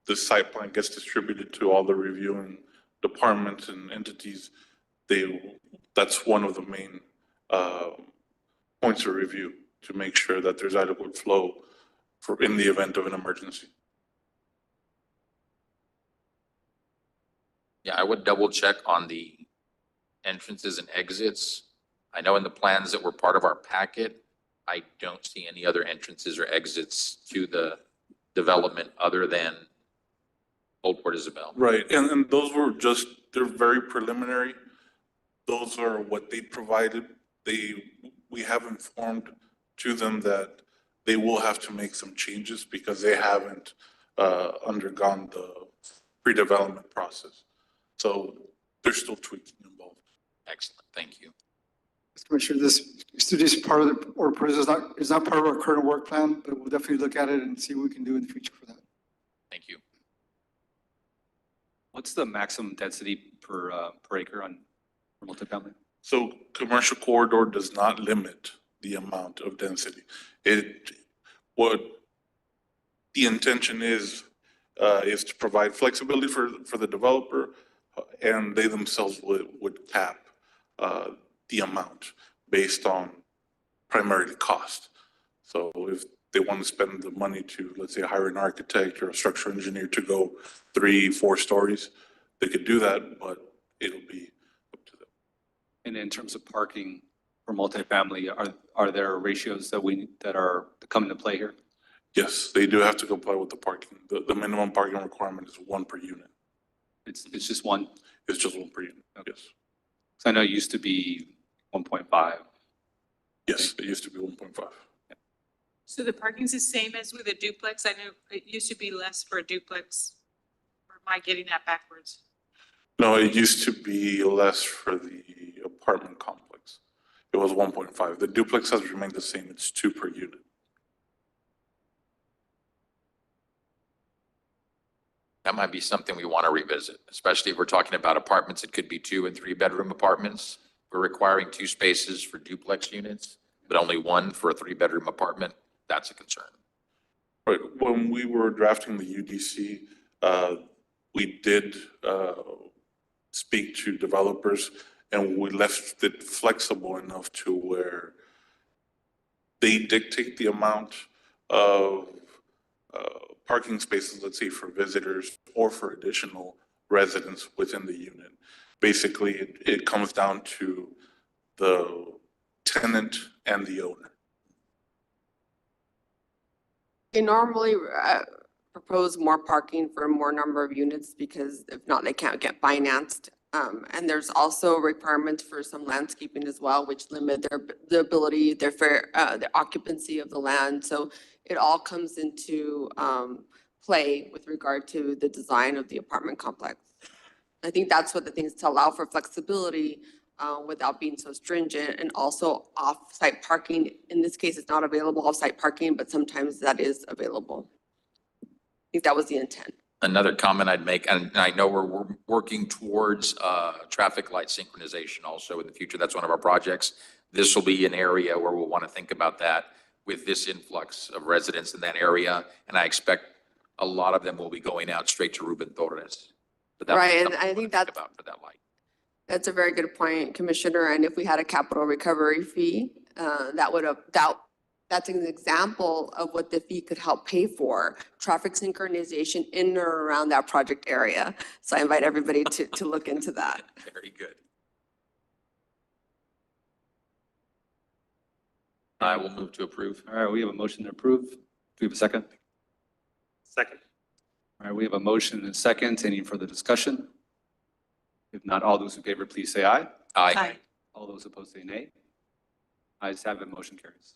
the site plan gets distributed to all the reviewing departments and entities, that's one of the main points of review, to make sure that there's adequate flow for in the event of an emergency. Yeah, I would double check on the entrances and exits. I know in the plans that were part of our packet, I don't see any other entrances or exits to the development other than Old Port Isabel. Right, and those were just, they're very preliminary. Those are what they provided. We have informed to them that they will have to make some changes because they haven't undergone the pre-development process. So there's still tweaking involved. Excellent, thank you. Mr. Commissioner, this study is part of the, or is not part of our current work plan, but we'll definitely look at it and see what we can do in the future for that. Thank you. What's the maximum density per acre on for multifamily? So commercial corridor does not limit the amount of density. What the intention is to provide flexibility for the developer, and they themselves would cap the amount based on primarily cost. So if they want to spend the money to, let's say, hire an architect or a structural engineer to go 3-4 stories, they could do that, but it'll be up to them. And in terms of parking for multifamily, are there ratios that come into play here? Yes, they do have to comply with the parking. The minimum parking requirement is 1 per unit. It's just one? It's just 1 per unit, yes. So I know it used to be 1.5. Yes, it used to be 1.5. So the parking's the same as with a duplex? I know it used to be less for a duplex. Or am I getting that backwards? No, it used to be less for the apartment complex. It was 1.5. The duplex has remained the same. It's 2 per unit. That might be something we want to revisit, especially if we're talking about apartments. It could be 2 and 3 bedroom apartments. We're requiring 2 spaces for duplex units, but only 1 for a 3-bedroom apartment. That's a concern. Right. When we were drafting the UDC, we did speak to developers, and we left it flexible enough to where they dictate the amount of parking spaces, let's say for visitors or for additional residents within the unit. Basically, it comes down to the tenant and the owner. They normally propose more parking for more number of units because if not, they can't get financed. And there's also requirements for some landscaping as well, which limit their ability, their occupancy of the land. So it all comes into play with regard to the design of the apartment complex. I think that's what the things to allow for flexibility without being so stringent, and also off-site parking. In this case, it's not available off-site parking, but sometimes that is available. I think that was the intent. Another comment I'd make, and I know we're working towards traffic light synchronization also in the future. That's one of our projects. This will be an area where we'll want to think about that with this influx of residents in that area. And I expect a lot of them will be going out straight to Ruben Torres. But that's Right, and something I we think wanna that's, about for that light. that's a very good point, Commissioner. And if we had a capital recovery fee, that's an example of what the fee could help pay for, traffic synchronization in or around that project area. So I invite everybody to look into that. Very good. I will move to approve. All right, we have a motion to approve. Do we have a second? Second. All right, we have a motion and a second. Any further discussion? If not, all those in favor, please say aye. Aye. All those opposed say nay. Ayes have it, motion carries.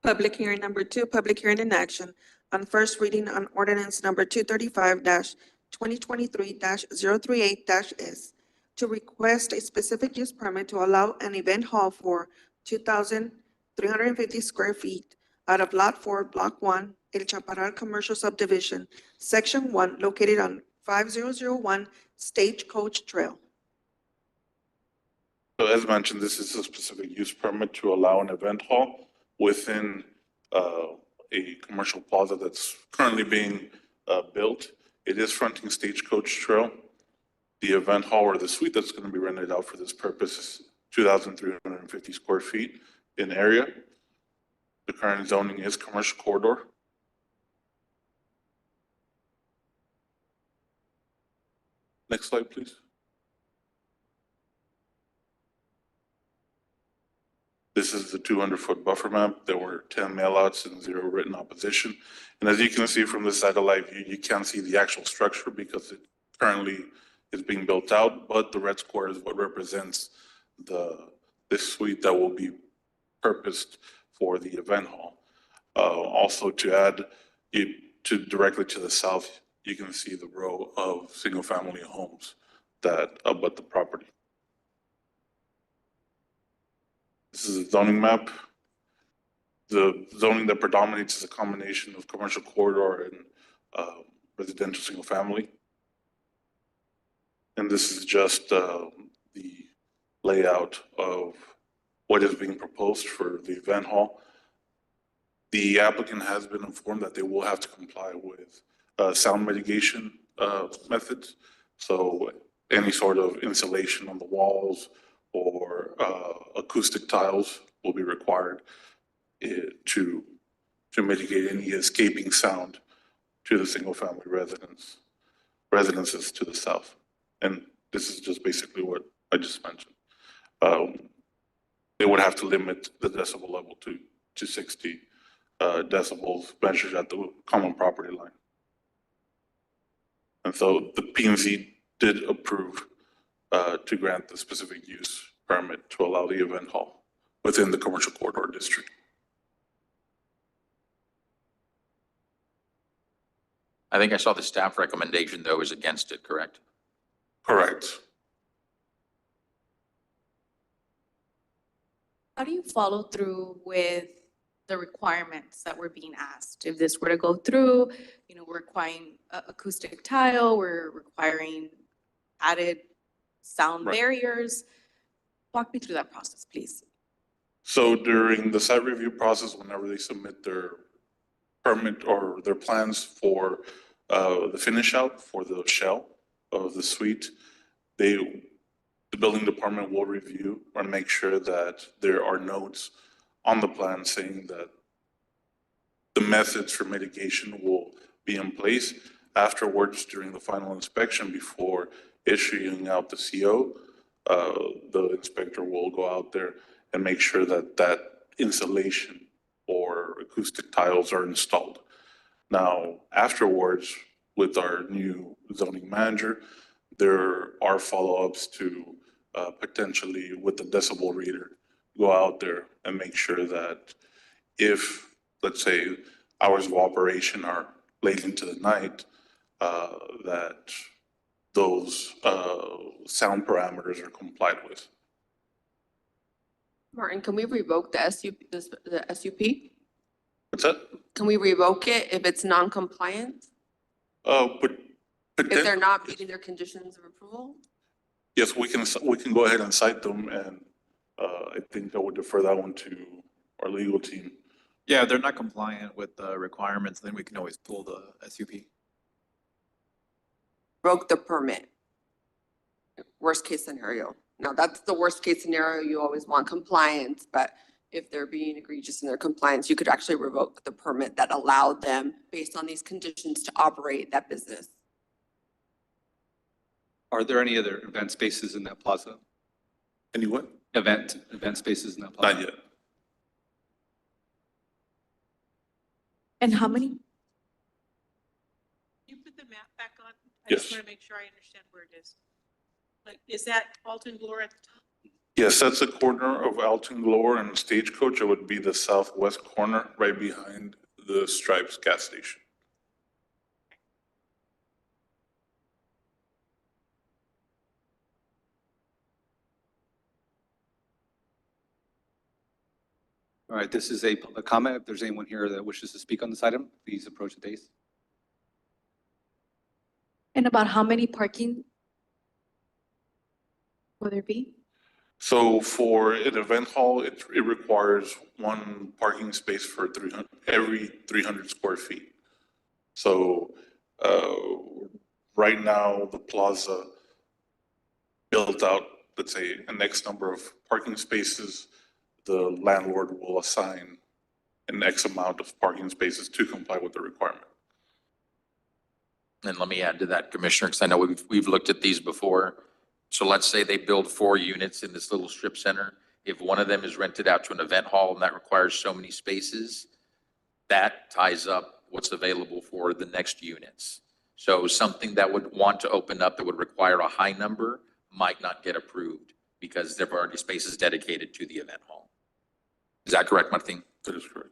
Public hearing number 2, public hearing in action on first reading on ordinance number 235-2023-038-S to request a specific use permit to allow an event hall for 2,350 square feet out of Lot 4, Block 1, El Chaparral Commercial Subdivision, Section 1, located on 5001 Stagecoach Trail. So as mentioned, this is a specific use permit to allow an event hall within a commercial plaza that's currently being built. It is fronting Stagecoach Trail. The event hall or the suite that's going to be rented out for this purpose is 2,350 square feet in area. The current zoning is commercial corridor. Next slide, please. This is the 200-foot buffer map. There were 10 mailouts and 0 written opposition. And as you can see from the satellite view, you can't see the actual structure because it currently is being built out, but the red square is what represents this suite that will be purposed for the event hall. Also to add, directly to the south, you can see the row of single-family homes that abut the property. This is a zoning map. The zoning that predominates is a combination of commercial corridor and residential single family. And this is just the layout of what is being proposed for the event hall. The applicant has been informed that they will have to comply with sound mitigation methods. So any sort of insulation on the walls or acoustic tiles will be required to mitigate any escaping sound to the single family residences to the south. And this is just basically what I just mentioned. They would have to limit the decibel level to 60 decibels measured at the common property line. And so the P&Z did approve to grant the specific use permit to allow the event hall within the commercial corridor district. I think I saw the staff recommendation, though, is against it, correct? Correct. How do you follow through with the requirements that were being asked? If this were to go through, we're requiring acoustic tile, we're requiring added sound barriers. Walk me through that process, please. So during the site review process, whenever they submit their permit or their plans for the finish out for the shell of the suite, the building department will review and make sure that there are notes on the plan saying that the methods for mitigation will be in place. Afterwards, during the final inspection, before issuing out the CO, the inspector will go out there and make sure that that insulation or acoustic tiles are installed. Now, afterwards, with our new zoning manager, there are follow-ups to potentially with the decibel reader, go out there and make sure that if, let's say, hours of operation are late into the night, that those sound parameters are complied with. Martin, can we revoke the SUP? What's that? Can we revoke it if it's non-compliant? But If they're not meeting their conditions of approval? yes, we can go ahead and cite them, and I think I would defer that one to our legal team. Yeah, if they're not compliant with the requirements, then we can always pull the SUP. Broke the permit. Worst case scenario. Now, that's the worst case scenario. You always want compliance, but if they're being egregious in their compliance, you could actually revoke the permit that allowed them, based on these conditions, to operate that business. Are there any other event spaces in that plaza? Any what? Event spaces in that plaza? Not yet. And how many? Can you put the map back on? I Yes. just want to make sure I understand where it is. Like, is that Alton Glory at the top? Yes, that's the corner of Alton Glower and Stagecoach. It would be the southwest corner, right behind the Stripes gas station. All right, this is a public comment. If there's anyone here that wishes to speak on this item, please approach the dais. And about how many parking will there be? So for an event hall, it requires one parking space for every 300 square feet. So right now, the plaza built out, let's say, an X number of parking spaces. The landlord will assign an X amount of parking spaces to comply with the requirement. And let me add to that, Commissioner, because I know we've looked at these before. So let's say they build 4 units in this little strip center. If one of them is rented out to an event hall and that requires so many spaces, that ties up what's available for the next units. So something that would want to open up that would require a high number might not get approved because there are already spaces dedicated to the event hall. Is that correct, Martin? That is correct.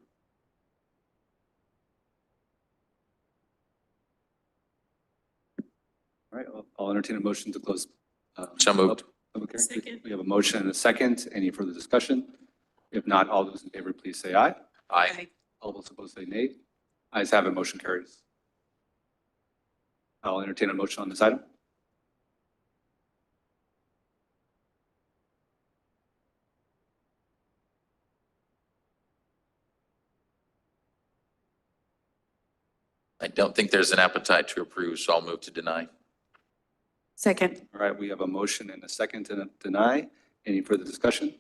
All right, I'll entertain a motion to close. So moved. Public hearing. Second. We have a motion and a second. Any further discussion? If not, all those in favor, please say aye. Aye. All those opposed say nay. Ayes have it, motion carries. I'll entertain a motion on this item. I don't think there's an appetite to approve, so I'll move to deny. Second. All right, we have a motion and a second to deny. Any further discussion?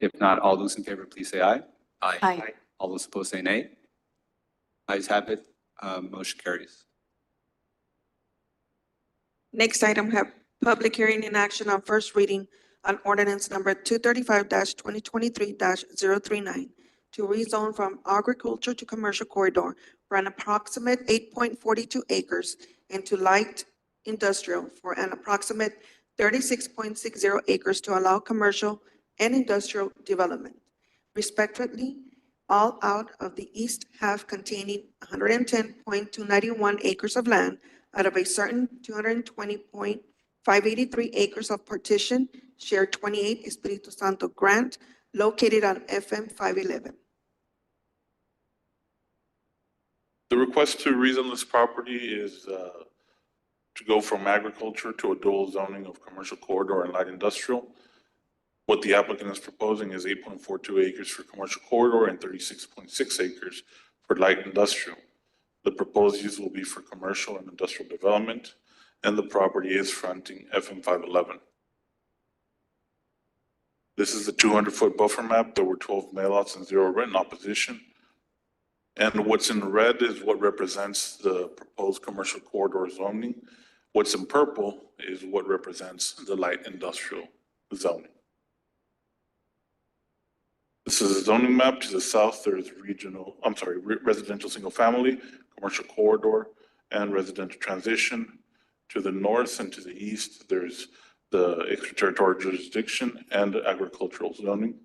If not, all those in favor, please say aye. Aye. Aye. All those opposed say nay. Ayes have it, motion carries. Next item have public hearing in action on first reading on ordinance number 235-2023-039 to rezone from agriculture to commercial corridor for an approximate 8.42 acres and to light industrial for an approximate 36.60 acres to allow commercial and industrial development, respectively, all out of the east half containing 110.291 acres of land out of a certain 220.583 acres of partition, Share 28 Espiritu Santo grant located on FM 511. The request to rezone this property is to go from agriculture to a dual zoning of commercial corridor and light industrial. What the applicant is proposing is 8.42 acres for commercial corridor and 36.6 acres for light industrial. The proposed use will be for commercial and industrial development, and the property is fronting FM 511. This is the 200-foot buffer map. There were 12 mailouts and 0 written opposition. And what's in red is what represents the proposed commercial corridor zoning. What's in purple is what represents the light industrial zoning. This is a zoning map. To the south, there's residential single family, commercial corridor, and residential transition. To the north and to the east, there's the extraterritorial jurisdiction and agricultural zoning.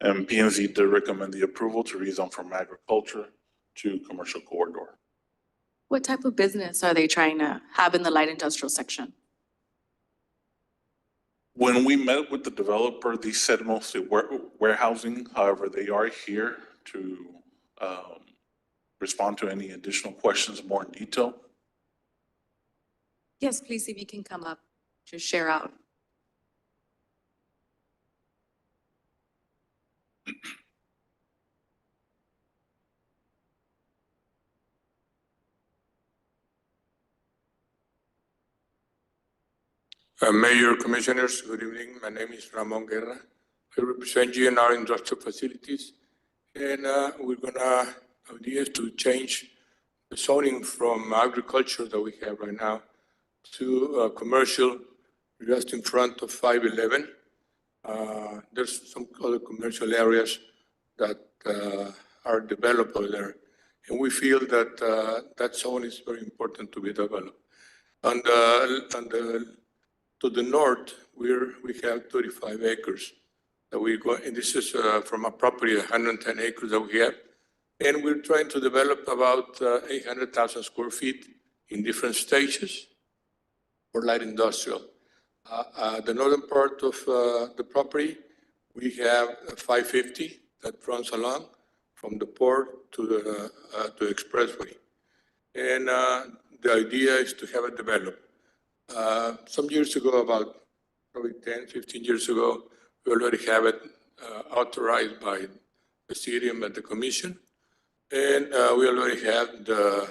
And P&Z did recommend the approval to rezone from agriculture to commercial corridor. What type of business are they trying to have in the light industrial section? When we met with the developer, they said mostly warehousing. However, they are here to respond to any additional questions more in detail. Yes, please, if you can come up, just share out. Mayor, Commissioners, good evening. My name is Ramon Guerra. I represent GNR Industrial Facilities. And we're gonna, idea is to change the zoning from agriculture that we have right now to commercial, just in front of 511. There's some other commercial areas that are developed over there. And we feel that that zone is very important to be developed. To the north, we have 35 acres that we go, and this is from a property, 110 acres that we have. And we're trying to develop about 800,000 square feet in different stages for light industrial. The northern part of the property, we have 550 that runs along from the port to the expressway. And the idea is to have it developed. Some years ago, about probably 10, 15 years ago, we already have it authorized by the city and by the commission. And we already have the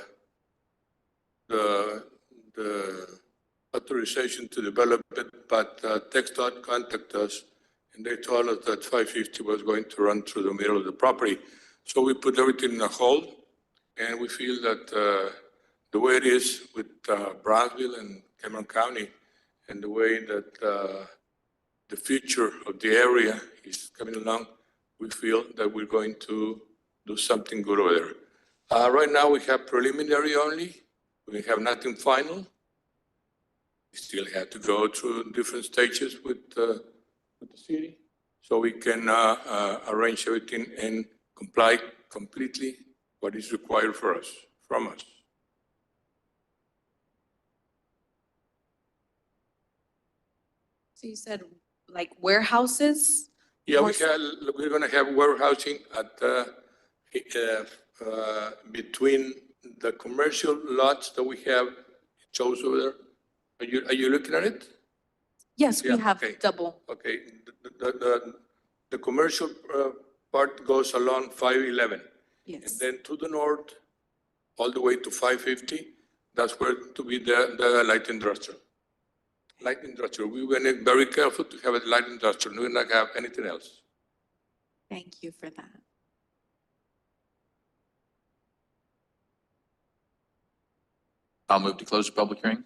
authorization to develop it, but TxDOT contacted us and they told us that 550 was going to run through the middle of the property. So we put everything on hold, and we feel that the way it is with Brownsville and Cameron County, and the way that the future of the area is coming along, we feel that we're going to do something good over there. Right now, we have preliminary only. We have nothing final. We still have to go through different stages with the city, so we can arrange everything and comply completely what is required from us. So you said like warehouses? Yeah, More we're gonna have warehousing at between the commercial lots that we have. It shows over there. Are you looking at it? Yes, we Yeah, have okay. double. Okay, the commercial part goes along 511. Yes. And then to the north, all the way to 550, that's where to be the light industrial. Light industrial, we were very careful to have a light industrial, we not have anything else. Thank you for that. I'll move to close the public hearing.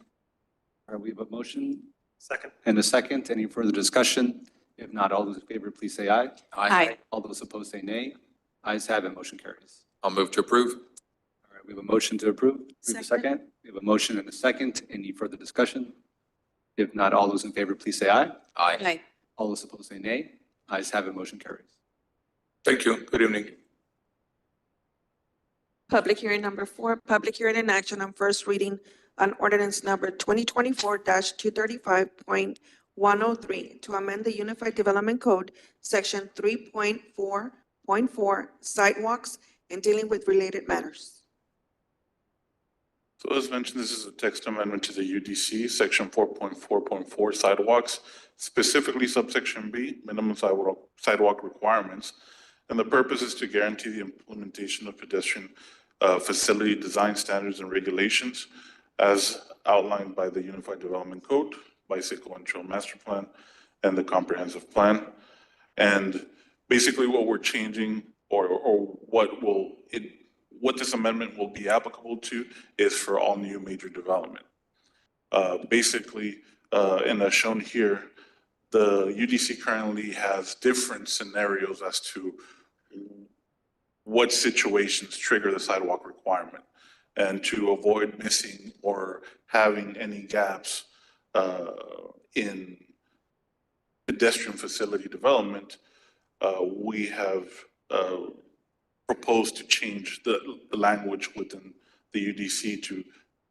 All right, we have a motion Second. and a second. Any further discussion? If not, all those in favor, please say aye. Aye. All those opposed say nay. Ayes have it, motion carries. I'll move to approve. All right, we have a motion to approve. We have a Second. second. We have a motion and a second. Any further discussion? If not, all those in favor, please say aye. Aye. Aye. All those opposed say nay. Ayes have it, motion carries. Thank you, good evening. Public hearing number 4, public hearing in action on first reading on ordinance number 2024-235.103 to amend the Unified Development Code, section 3.4.4, sidewalks and dealing with related matters. So as mentioned, this is a text amendment to the UDC, section 4.4.4 sidewalks, specifically subsection B, minimum sidewalk requirements. And the purpose is to guarantee the implementation of pedestrian facility design standards and regulations as outlined by the Unified Development Code, Bicycle and Trail Master Plan, and the Comprehensive Plan. And basically what we're changing or what this amendment will be applicable to is for all new major development. Basically, and as shown here, the UDC currently has different scenarios as to what situations trigger the sidewalk requirement. And to avoid missing or having any gaps in pedestrian facility development, we have proposed to change the language within the UDC to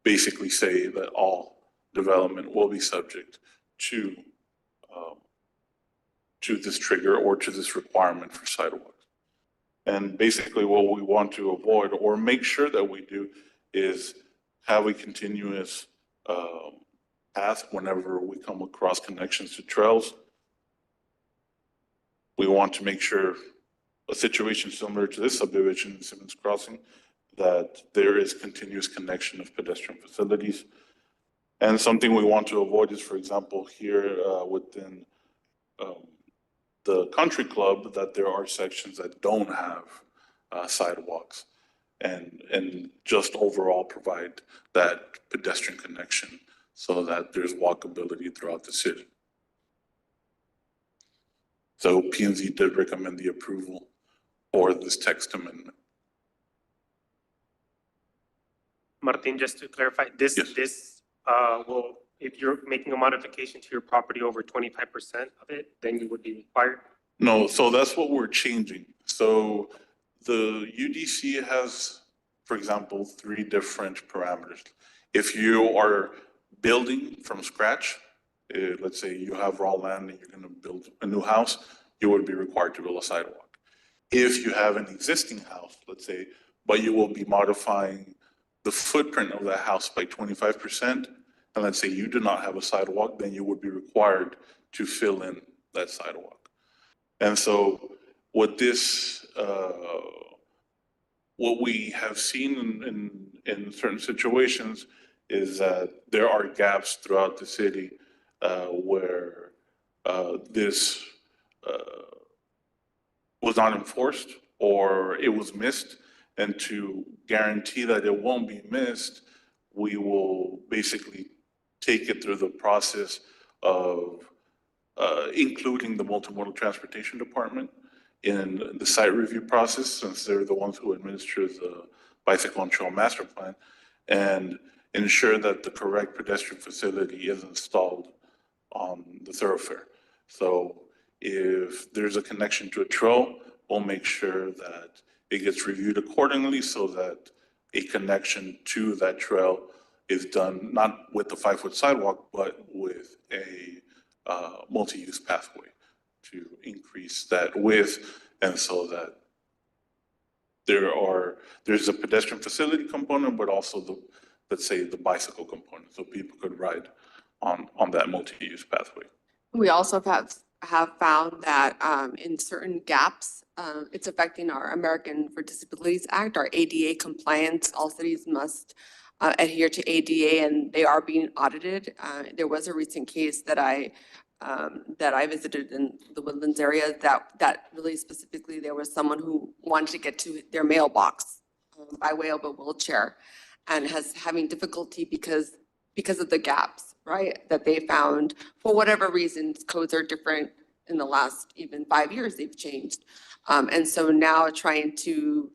basically say that all development will be subject to this trigger or to this requirement for sidewalks. And basically what we want to avoid or make sure that we do is have a continuous path whenever we come across connections to trails. We want to make sure a situation similar to this subdivision in Simmons Crossing, that there is continuous connection of pedestrian facilities. And something we want to avoid is, for example, here within the country club, that there are sections that don't have sidewalks and just overall provide that pedestrian connection so that there's walkability throughout the city. So P&Z did recommend the approval for this text amendment. Martin, just to clarify, this will, if you're making a modification to your property over 25% of it, then you would be required? No, so that's what we're changing. So the UDC has, for example, 3 different parameters. If you are building from scratch, let's say you have raw land and you're going to build a new house, you would be required to build a sidewalk. If you have an existing house, let's say, but you will be modifying the footprint of the house by 25%, and let's say you do not have a sidewalk, then you would be required to fill in that sidewalk. And so what this, what we have seen in certain situations is that there are gaps throughout the city where this was not enforced or it was missed. And to guarantee that it won't be missed, we will basically take it through the process of including the multimodal transportation department in the site review process, since they're the ones who administer the bicycle and trail master plan, and ensure that the correct pedestrian facility is installed on the thoroughfare. So if there's a connection to a trail, we'll make sure that it gets reviewed accordingly so that a connection to that trail is done not with the 5-foot sidewalk, but with a multi-use pathway to increase that width, and so that there's a pedestrian facility component, but also the, let's say, the bicycle component, so people could ride on that multi-use pathway. We also have found that in certain gaps, it's affecting our American for Disabilities Act, our ADA compliance. All cities must adhere to ADA, and they are being audited. There was a recent case that I visited in the Woodlands area that really specifically there was someone who wanted to get to their mailbox by way of a wheelchair and having difficulty because of the gaps, right? That they found for whatever reasons. Codes are different in the last even 5 years, they've changed. And so now trying to,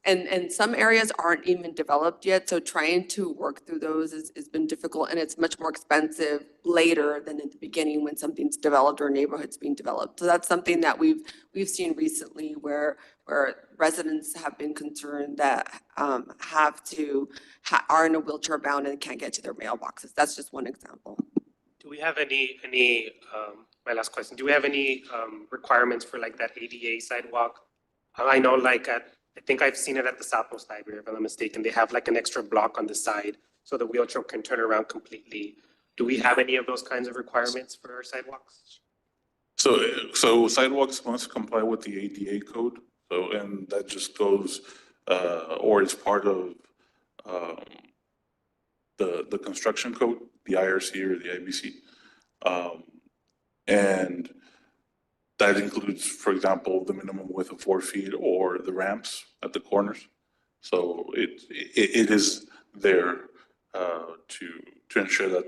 and some areas aren't even developed yet. So trying to work through those has been difficult, and it's much more expensive later than in the beginning when something's developed or a neighborhood's being developed. So that's something that we've seen recently where residents have been concerned that are in a wheelchair bound and can't get to their mailboxes. That's just one example. Do we have any, my last question, do we have any requirements for like that ADA sidewalk? I know I think I've seen it at the Southmost Library, if I'm not mistaken. They have like an extra block on the side so the wheelchair can turn around completely. Do we have any of those kinds of requirements for our sidewalks? So sidewalks must comply with the ADA code. So, and that just goes, or is part of the construction code, the IRC or the IBC. And that includes, for example, the minimum width of 4 feet or the ramps at the corners. So it is there to ensure that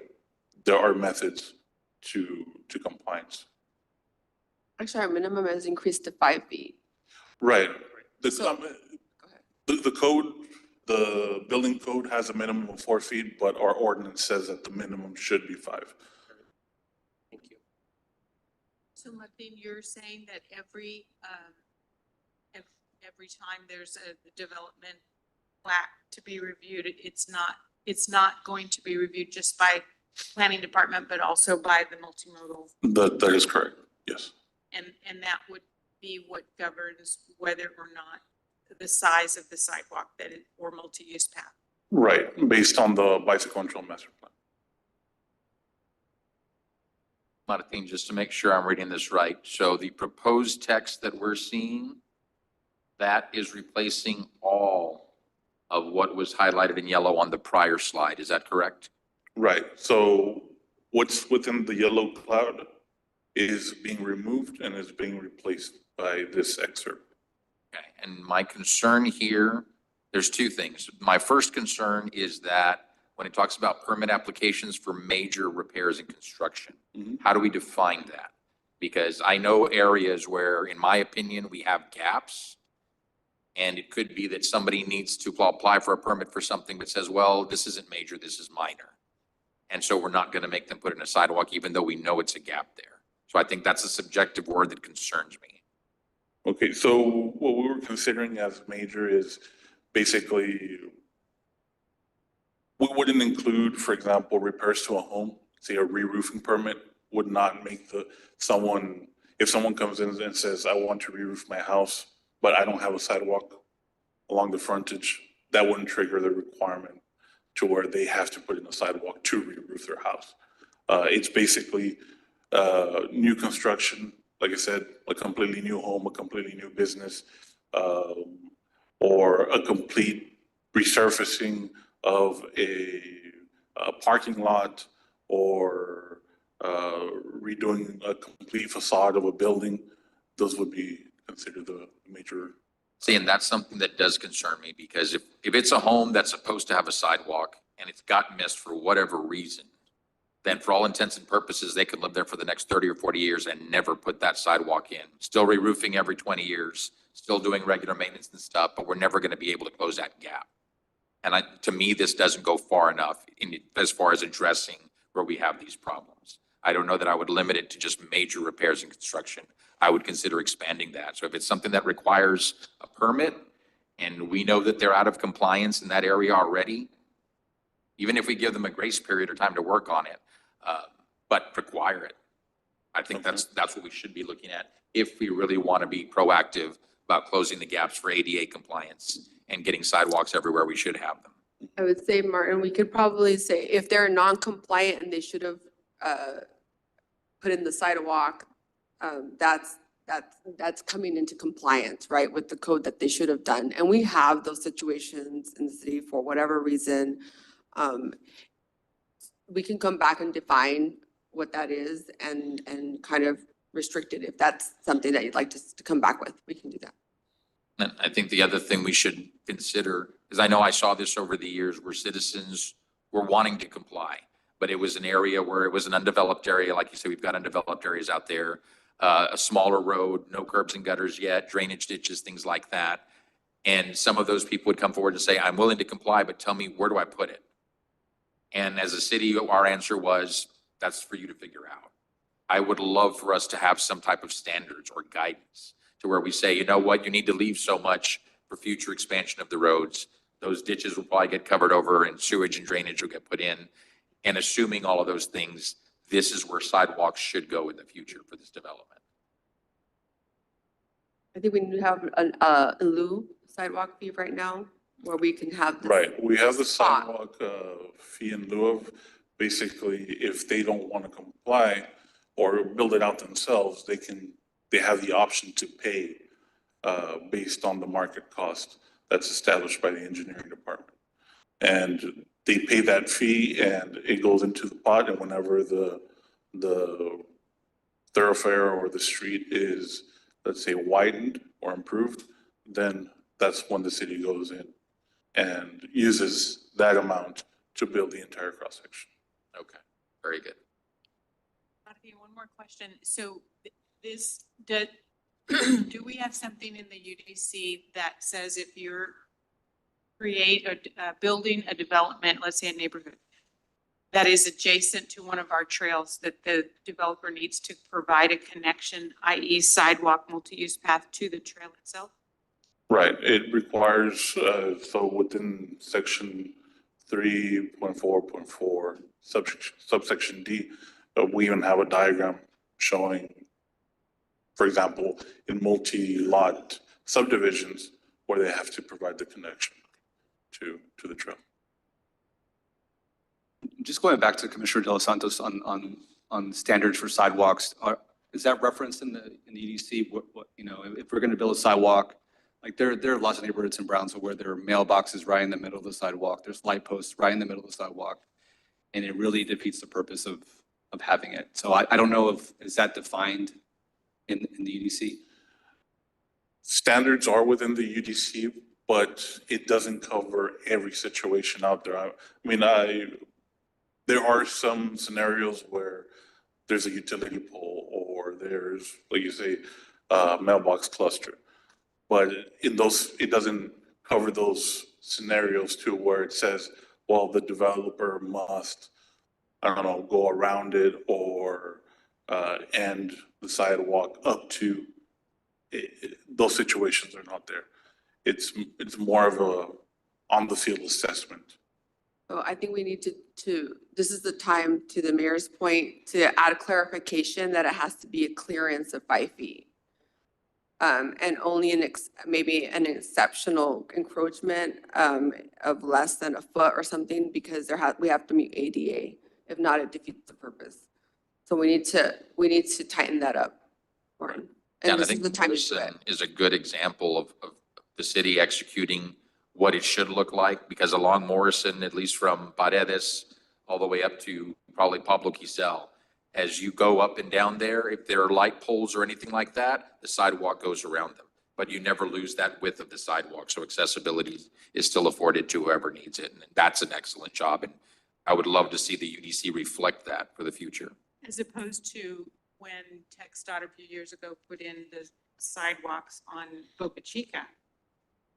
there are methods to compliance. Actually, our minimum has increased to 5 feet. Right. The code, the building code has a minimum of 4 feet, but our ordinance says that the minimum should be 5. So Martin, you're saying that every time there's a development plat to be reviewed, it's not going to be reviewed just by planning department, but also by the multimodal? That is correct, yes. And that would be what governs whether or not the size of the sidewalk or multi-use path? Right, based on the bicycle and trail master plan. Martin, just to make sure I'm reading this right. So the proposed text that we're seeing, that is replacing all of what was highlighted in yellow on the prior slide. Is that correct? Right. So what's within the yellow cloud is being removed and is being replaced by this excerpt. Okay. And my concern here, there's two things. My first concern is that when it talks about permit applications for major repairs and construction, how do we define that? Because I know areas where, in my opinion, we have gaps. And it could be that somebody needs to apply for a permit for something that says, well, this isn't major, this is minor. And so we're not going to make them put in a sidewalk, even though we know it's a gap there. So I think that's a subjective word that concerns me. Okay, so what we were considering as major is basically, we wouldn't include, for example, repairs to a home. Say a re-roofing permit would not make if someone comes in and says, I want to re-roof my house, but I don't have a sidewalk along the frontage, that wouldn't trigger the requirement to where they have to put in a sidewalk to re-roof their house. It's basically new construction, like I said, a completely new home, a completely new business, or a complete resurfacing of a parking lot, or redoing a complete facade of a building. Those would be considered the major. See, and that's something that does concern me, because if it's a home that's supposed to have a sidewalk and it's got missed for whatever reason, then for all intents and purposes, they could live there for the next 30 or 40 years and never put that sidewalk in. Still re-roofing every 20 years, still doing regular maintenance and stuff, but we're never going to be able to close that gap. And to me, this doesn't go far enough as far as addressing where we have these problems. I don't know that I would limit it to just major repairs and construction. I would consider expanding that. So if it's something that requires a permit, and we know that they're out of compliance in that area already, even if we give them a grace period or time to work on it, but require it. I think that's what we should be looking at if we really want to be proactive about closing the gaps for ADA compliance and getting sidewalks everywhere we should have them. I would say, Martin, we could probably say if they're non-compliant and they should have put in the sidewalk, that's coming into compliance, right, with the code that they should have done. And we have those situations in the city for whatever reason. We can come back and define what that is and kind of restrict it. If that's something that you'd like to come back with, we can do that. And I think the other thing we should consider is, I know I saw this over the years where citizens were wanting to comply, but it was an area where it was an undeveloped area. Like you said, we've got undeveloped areas out there, a smaller road, no curbs and gutters yet, drainage ditches, things like that. And some of those people would come forward and say, I'm willing to comply, but tell me, where do I put it? And as a city, our answer was, that's for you to figure out. I would love for us to have some type of standards or guidance to where we say, you know what, you need to leave so much for future expansion of the roads. Those ditches will probably get covered over and sewage and drainage will get put in. And assuming all of those things, this is where sidewalks should go in the future for this development. I think we need to have a lieu sidewalk fee right now, where we can have. Right, we have the sidewalk fee in lieu of, basically, if they don't want to comply or build it out themselves, they have the option to pay based on the market cost that's established by the engineering department. And they pay that fee and it goes into the pot, and whenever the thoroughfare or the street is, let's say, widened or improved, then that's when the city goes in and uses that amount to build the entire cross section. Okay, very good. One more question. So do we have something in the UDC that says if you're building a development, let's say a neighborhood, that is adjacent to one of our trails, that the developer needs to provide a connection, i.e. sidewalk, multi-use path to the trail itself? Right, it requires, so within section 3.4.4, subsection D, we even have a diagram showing, for example, in multi-lot subdivisions where they have to provide the connection to the trail. Just going back to Commissioner De Los Santos on standards for sidewalks, is that referenced in the EDC? What if we're going to build a sidewalk, like there are lots of neighborhoods in Brownsville where there are mailboxes right in the middle of the sidewalk. There's light posts right in the middle of the sidewalk, and it really defeats the purpose of having it. So I don't know is that defined in the UDC? Standards are within the UDC, but it doesn't cover every situation out there. There are some scenarios where there's a utility pole or there's, like you say, a mailbox cluster. But in those, it doesn't cover those scenarios too, where it says, well, the developer must, I don't know, go around it or end the sidewalk up to those situations are not there. It's more of a on the field assessment. So I think we need to, this is the time, to the mayor's point, to add clarification that it has to be a clearance of 5 feet. and only maybe an exceptional encroachment, of less than a foot or something, because we have to meet ADA. If not, it defeats the purpose. So we need to tighten that up, Martin. Yeah, And and I this is think the time to do it. Morrison is a good example of the city executing what it should look like, because along Morrison, at least from Paredes all the way up to probably Pablo Quisel, as you go up and down there, if there are light poles or anything like that, the sidewalk goes around them. But you never lose that width of the sidewalk, so accessibility is still afforded to whoever needs it. And that's an excellent job. And I would love to see the UDC reflect that for the future. As opposed to when TxDOT a few years ago put in the sidewalks on Boca Chica,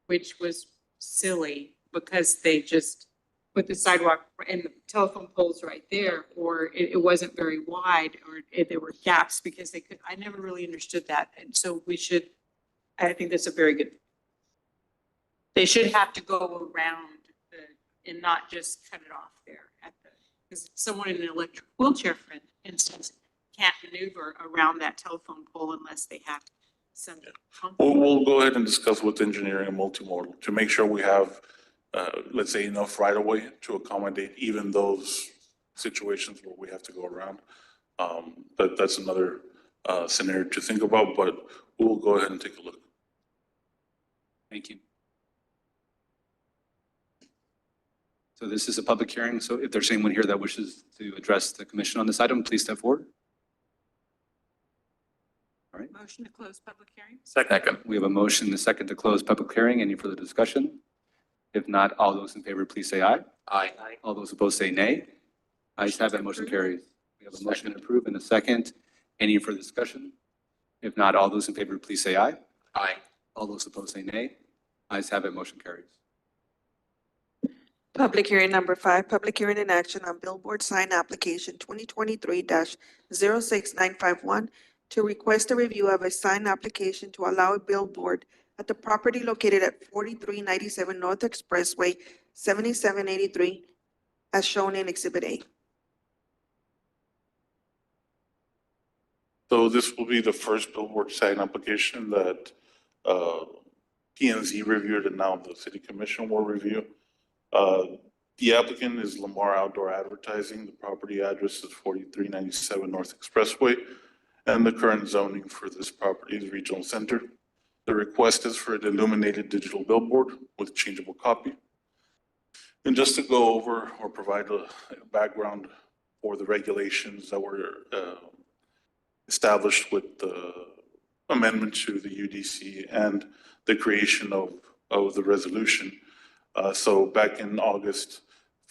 which was silly because they just put the sidewalk and the telephone poles right there, or it wasn't very wide, or there were gaps because they could, I never really understood that. And so I think that's a very good. They should have to go around and not just cut it off there because someone in an electric wheelchair, for instance, can't maneuver around that telephone pole unless they have some. We'll go ahead and discuss with engineering and multimodal to make sure we have, let's say, enough right of way to accommodate even those situations where we have to go around. But that's another scenario to think about, but we'll go ahead and take a look. Thank you. So this is a public hearing, so if there's anyone here that wishes to address the commission on this item, please step forward. All right. Motion to close public hearing? Second. We have a motion and a second to close public hearing. Any further discussion? If not, all those in favor, please say aye. Aye. All those opposed say nay. Ayes have it, motion carries. We have a motion to approve and a second. Any further discussion? If not, all those in favor, please say aye. Aye. All those opposed say nay. Ayes have it, motion carries. Public hearing number 5, public hearing in action on billboard sign application 2023-06951 to request a review of a sign application to allow a billboard at the property located at 4397 North Expressway, 7783, as shown in Exhibit A. So this will be the first billboard sign application that P&Z reviewed and now the city commission will review. The applicant is Lamar Outdoor Advertising. The property address is 4397 North Expressway, and the current zoning for this property is Regional Center. The request is for an illuminated digital billboard with changeable copy. And just to go over or provide a background for the regulations that were established with the amendment to the UDC and the creation of the resolution. So back in August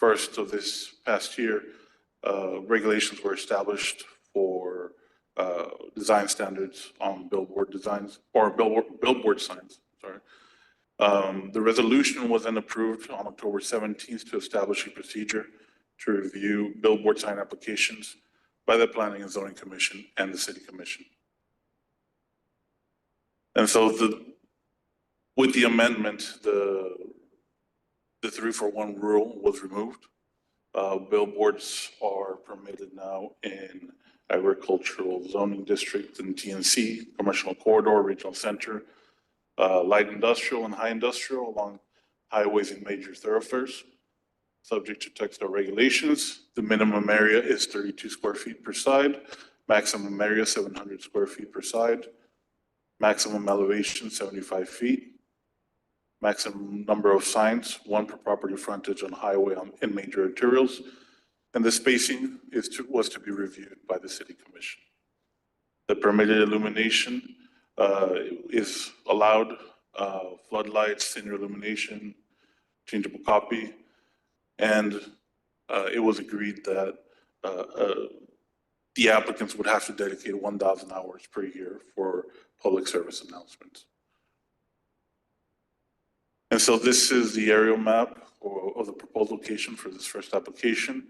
1st of this past year, regulations were established for design standards on billboard designs or billboard signs, sorry. The resolution was then approved on October 17th to establish a procedure to review billboard sign applications by the Planning and Zoning Commission and the City Commission. And so with the amendment, the 3-for-1 rule was removed. Billboards are permitted now in agricultural zoning district and TNC, commercial corridor, regional center, light industrial and high industrial along highways and major thoroughfares. Subject to TxDOT regulations, the minimum area is 32 square feet per side, maximum area 700 square feet per side, maximum elevation 75 feet, maximum number of signs, 1 per property frontage on highway and major arterials, and the spacing was to be reviewed by the City Commission. The permitted illumination is allowed, floodlights, thinner illumination, changeable copy, and it was agreed that the applicants would have to dedicate 1,000 hours per year for public service announcements. And so this is the aerial map of the proposed location for this first application.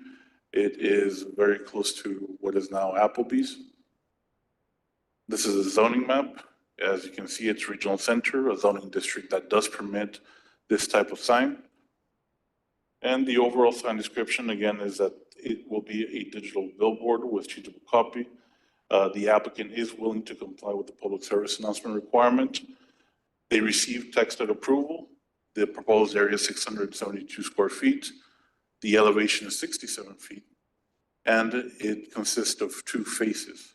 It is very close to what is now Applebee's. This is a zoning map. As you can see, it's regional center, a zoning district that does permit this type of sign. And the overall sign description, again, is that it will be a digital billboard with changeable copy. The applicant is willing to comply with the public service announcement requirement. They received texted approval. The proposed area is 672 square feet. The elevation is 67 feet, and it consists of 2 phases.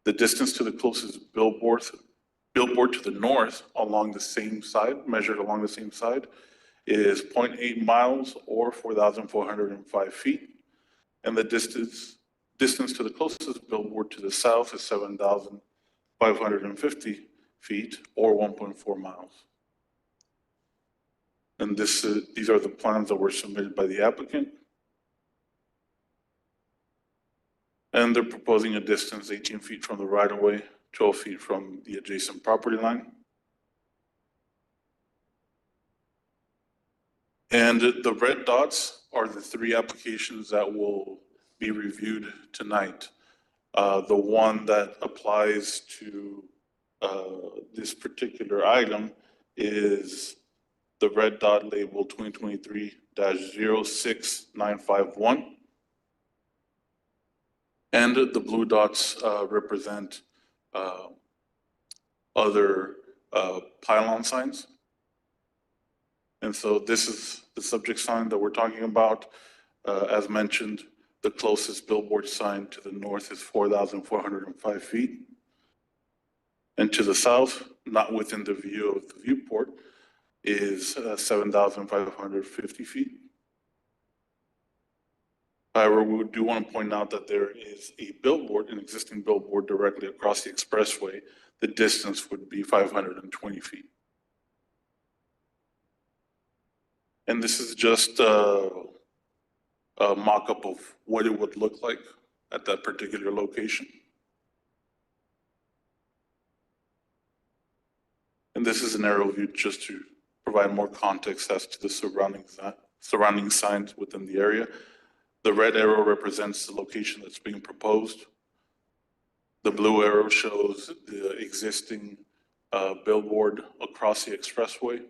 The distance to the closest billboard to the north along the same side, measured along the same side, is 0.8 miles or 4,405 feet. And the distance to the closest billboard to the south is 7,550 feet or 1.4 miles. And these are the plans that were submitted by the applicant. And they're proposing a distance 18 feet from the right-of-way, 12 feet from the adjacent property line. And the red dots are the 3 applications that will be reviewed tonight. The one that applies to this particular item is the red dot labeled 2023-06951. And the blue dots represent other pylon signs. And so this is the subject sign that we're talking about. As mentioned, the closest billboard sign to the north is 4,405 feet. And to the south, not within the view of the viewport, is 7,550 feet. However, we do want to point out that there is a billboard, an existing billboard directly across the expressway. The distance would be 520 feet. And this is just a mock-up of what it would look like at that particular location. And this is an aerial view just to provide more context as to the surrounding signs within the area. The red arrow represents the location that's being proposed. The blue arrow shows the existing billboard across the expressway.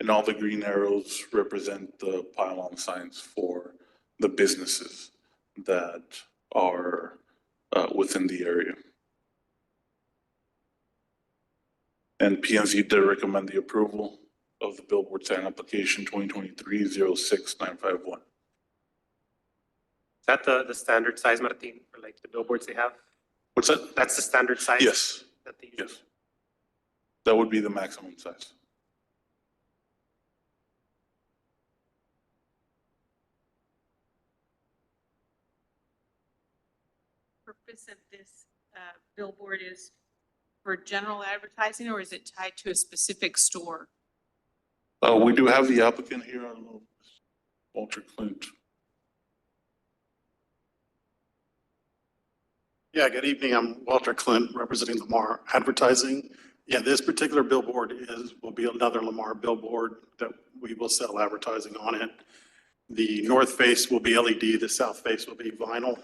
And all the green arrows represent the pylon signs for the businesses that are within the area. And P&Z did recommend the approval of the billboard sign application 2023-06951. Is that the standard size, Martin, for like the billboards they have? What's that? That's the standard size? Yes. That they use? Yes. That would be the maximum size. Purpose of this billboard is for general advertising, or is it tied to a specific store? We do have the applicant here. I don't know, Walter Clint. Yeah, good evening. I'm Walter Clint, representing Lamar Advertising. Yeah, this particular billboard will be another Lamar billboard that we will sell advertising on it. The north face will be LED, the south face will be vinyl.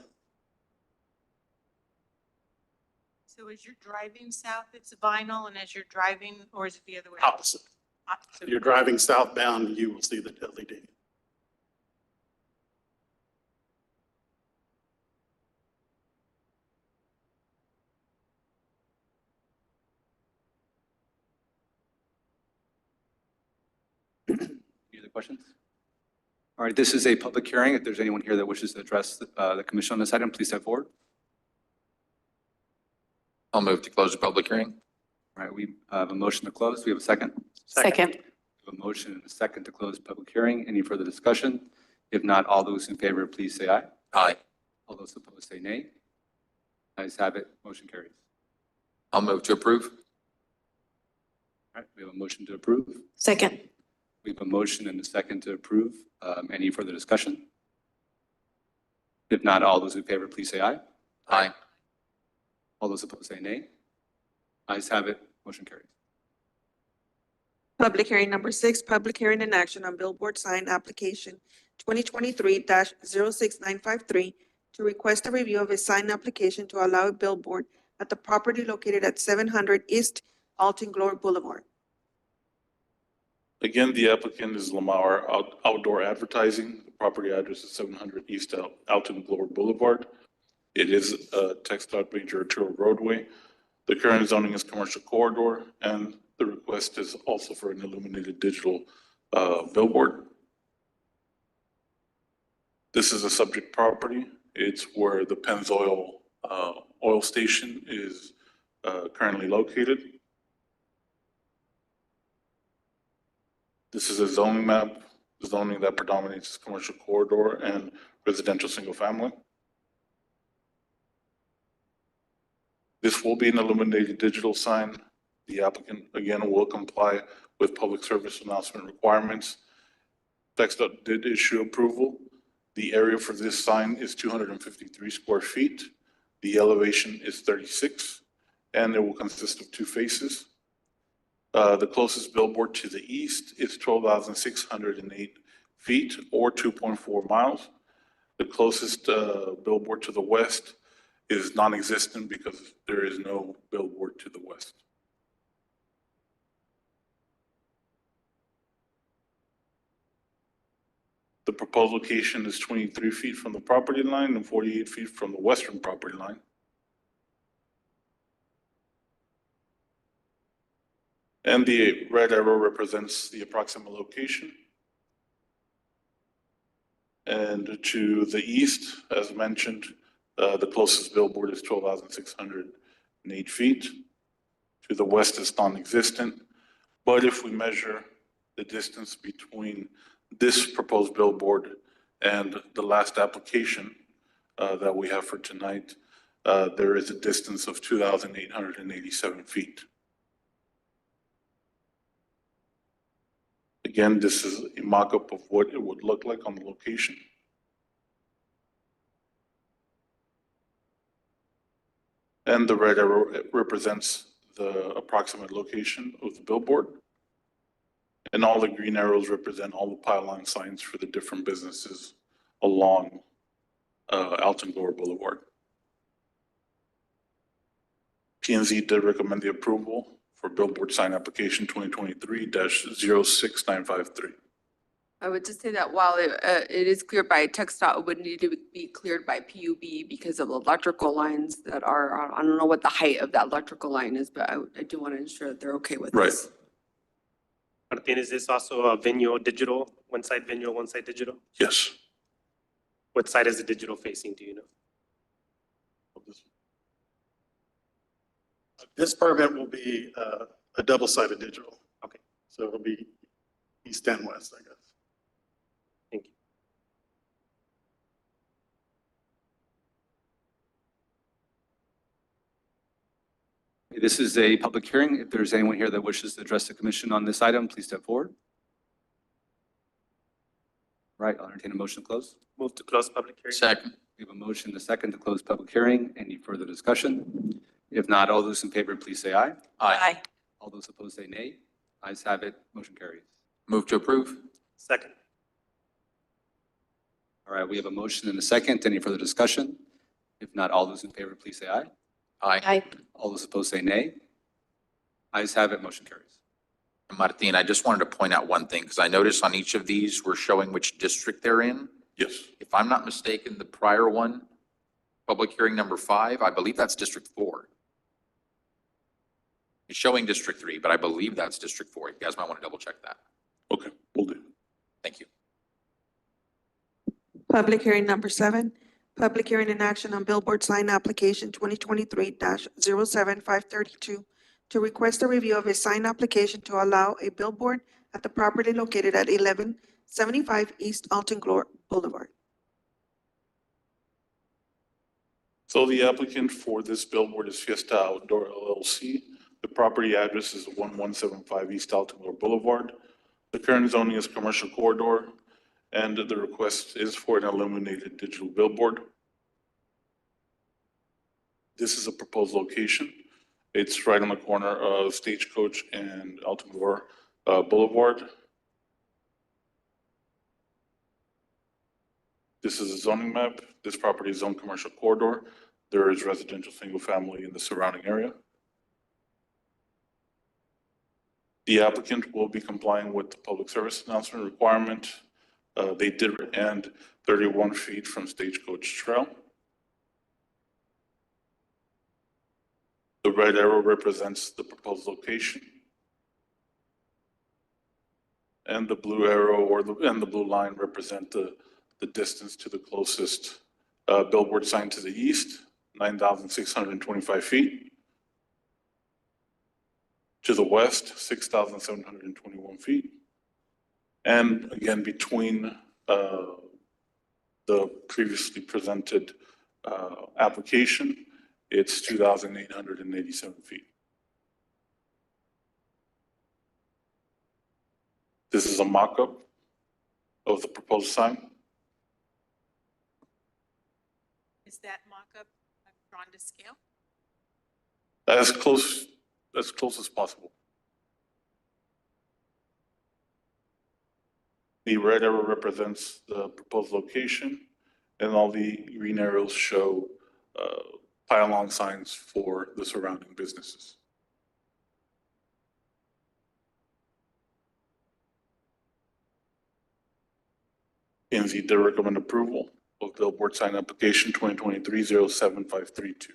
So as you're driving south, it's vinyl, and as you're driving, or is it the other way? Opposite. If you're driving southbound, you will see the LED. Any other questions? All right, this is a public hearing. If there's anyone here that wishes to address the commission on this item, please step forward. I'll move to close the public hearing. All right, we have a motion to close. Do we have a second? Second. We have a motion and a second to close public hearing. Any further discussion? If not, all those in favor, please say aye. Aye. All those opposed say nay. Ayes have it. Motion carries. I'll move to approve. All right, we have a motion to approve. Second. We have a motion and a second to approve. Any further discussion? If not, all those in favor, please say aye. Aye. All those opposed say nay. Ayes have it. Motion carries. Public hearing number 6, public hearing in action on billboard sign application 2023-06953 to request a review of a sign application to allow a billboard at the property located at 700 East Alton Glory Boulevard. Again, the applicant is Lamar Outdoor Advertising. The property address is 700 East Alton Glory Boulevard. It is a text major arterial roadway. The current zoning is commercial corridor, and the request is also for an illuminated digital billboard. This is a subject property. It's where the Pennzoil oil station is currently located. This is a zoning map, zoning that predominates commercial corridor and residential single family. This will be an illuminated digital sign. The applicant, again, will comply with public service announcement requirements. TxDOT did issue approval. The area for this sign is 253 square feet. The elevation is 36, and it will consist of two faces. The closest billboard to the east is 12,608 feet or 2.4 miles. The closest billboard to the west is non-existent because there is no billboard to the west. The proposed location is 23 feet from the property line and 48 feet from the western property line. And the red arrow represents the approximate location. And to the east, as mentioned, the closest billboard is 12,608 feet. To the west is non-existent. But if we measure the distance between this proposed billboard and the last application that we have for tonight, there is a distance of 2,887 feet. Again, this is a mock-up of what it would look like on the location. And the red arrow represents the approximate location of the billboard. And all the green arrows represent all the pylon signs for the different businesses along Alton Gore Boulevard. P&Z did recommend the approval for billboard sign application 2023-06953. I would just say that while it is cleared by TxDOT, it would need to be cleared by PUB because of electrical lines that are, I don't know what the height of that electrical line is, but I do want to ensure that they're okay with this. Martin, is this also a Venue digital, one side Venue, one side digital? Yes. What side is the digital facing, do you know? This permit will be a double-sided digital. Okay. So it'll be east and west, I guess. Thank you. This is a public hearing. If there's anyone here that wishes to address the commission on this item, please step forward. Right, I'll entertain a motion to close. Move to close public hearing. Second. We have a motion and a second to close public hearing. Any further discussion? If not, all those in favor, please say aye. Aye. All those opposed say nay. Ayes have it, motion carries. Move to approve. Second. All right, we have a motion and a second. Any further discussion? If not, all those in favor, please say aye. Aye. All those opposed say nay. Ayes have it, motion carries. Martin, I just wanted to point out one thing, because I noticed on each of these, we're showing which district they're in. Yes. If I'm not mistaken, the prior one, public hearing number 5, I believe that's District 4. It's showing District 3, but I believe that's District 4. You guys might want to double check that. Okay, we'll do. Thank you. Public hearing number 7, public hearing in action on billboard sign application 2023-07532 to request a review of a sign application to allow a billboard at the property located at 1175 East Alton Gore Boulevard. So the applicant for this billboard is Fiesta Outdoor LLC. The property address is 1175 East Alton Gore Boulevard. The current zoning is commercial corridor, and the request is for an illuminated digital billboard. This is a proposed location. It's right on the corner of Stagecoach and Alton Gore Boulevard. This is a zoning map. This property is zoned commercial corridor. There is residential single family in the surrounding area. The applicant will be complying with the public service announcement requirement. They did end 31 feet from Stagecoach Trail. The red arrow represents the proposed location. And the blue arrow and the blue line represent the distance to the closest billboard sign to the east, 9,625 feet. To the west, 6,721 feet. And again, between the previously presented application, it's 2,887 feet. This is a mock-up of the proposed sign. Is that mock-up drawn to scale? As close as possible. The red arrow represents the proposed location, and all the green arrows show pylon signs for the surrounding businesses. NZ to recommend approval of billboard sign application 2023-07532.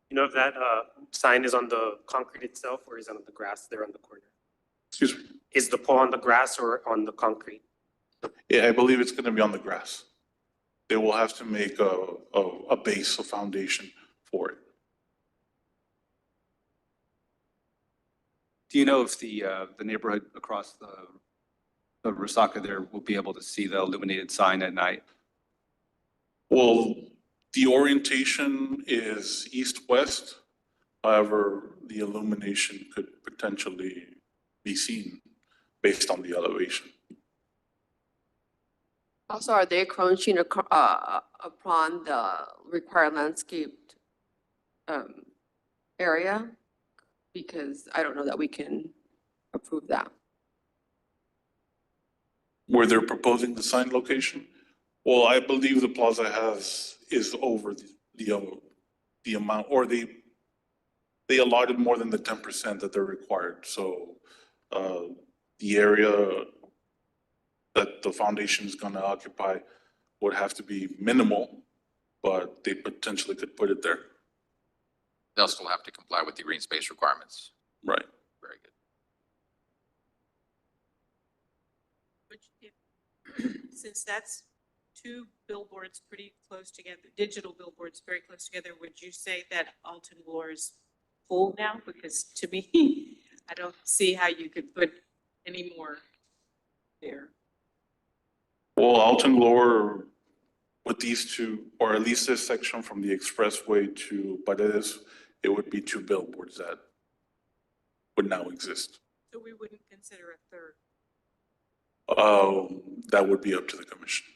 You know if that sign is on the concrete itself or is it on the grass there on the corner? Excuse me? Is the pole on the grass or on the concrete? Yeah, I believe it's gonna be on the grass. They will have to make a base, a foundation for it. Do you know if the neighborhood across the Resaca there will be able to see the illuminated sign at night? Well, the orientation is east-west. However, the illumination could potentially be seen based on the elevation. Also, are they encroaching upon the required landscaped area? Because I don't know that we can approve that. Where they're proposing the sign location? Well, I believe the plaza is over the amount, or they allotted more than the 10% that they're required. So the area that the foundation is gonna occupy would have to be minimal, but they potentially could put it there. They'll still have to comply with the green space requirements. Right. Very good. Since that's two billboards pretty close together, digital billboards very close together, would you say that Alton Glore is full now? Because to me, I don't see how you could put any more there. Well, Alton Glore, with these two, or at least this section from the expressway to Paredes, it would be two billboards that would now exist. So we wouldn't consider a third. That would be up to the commission.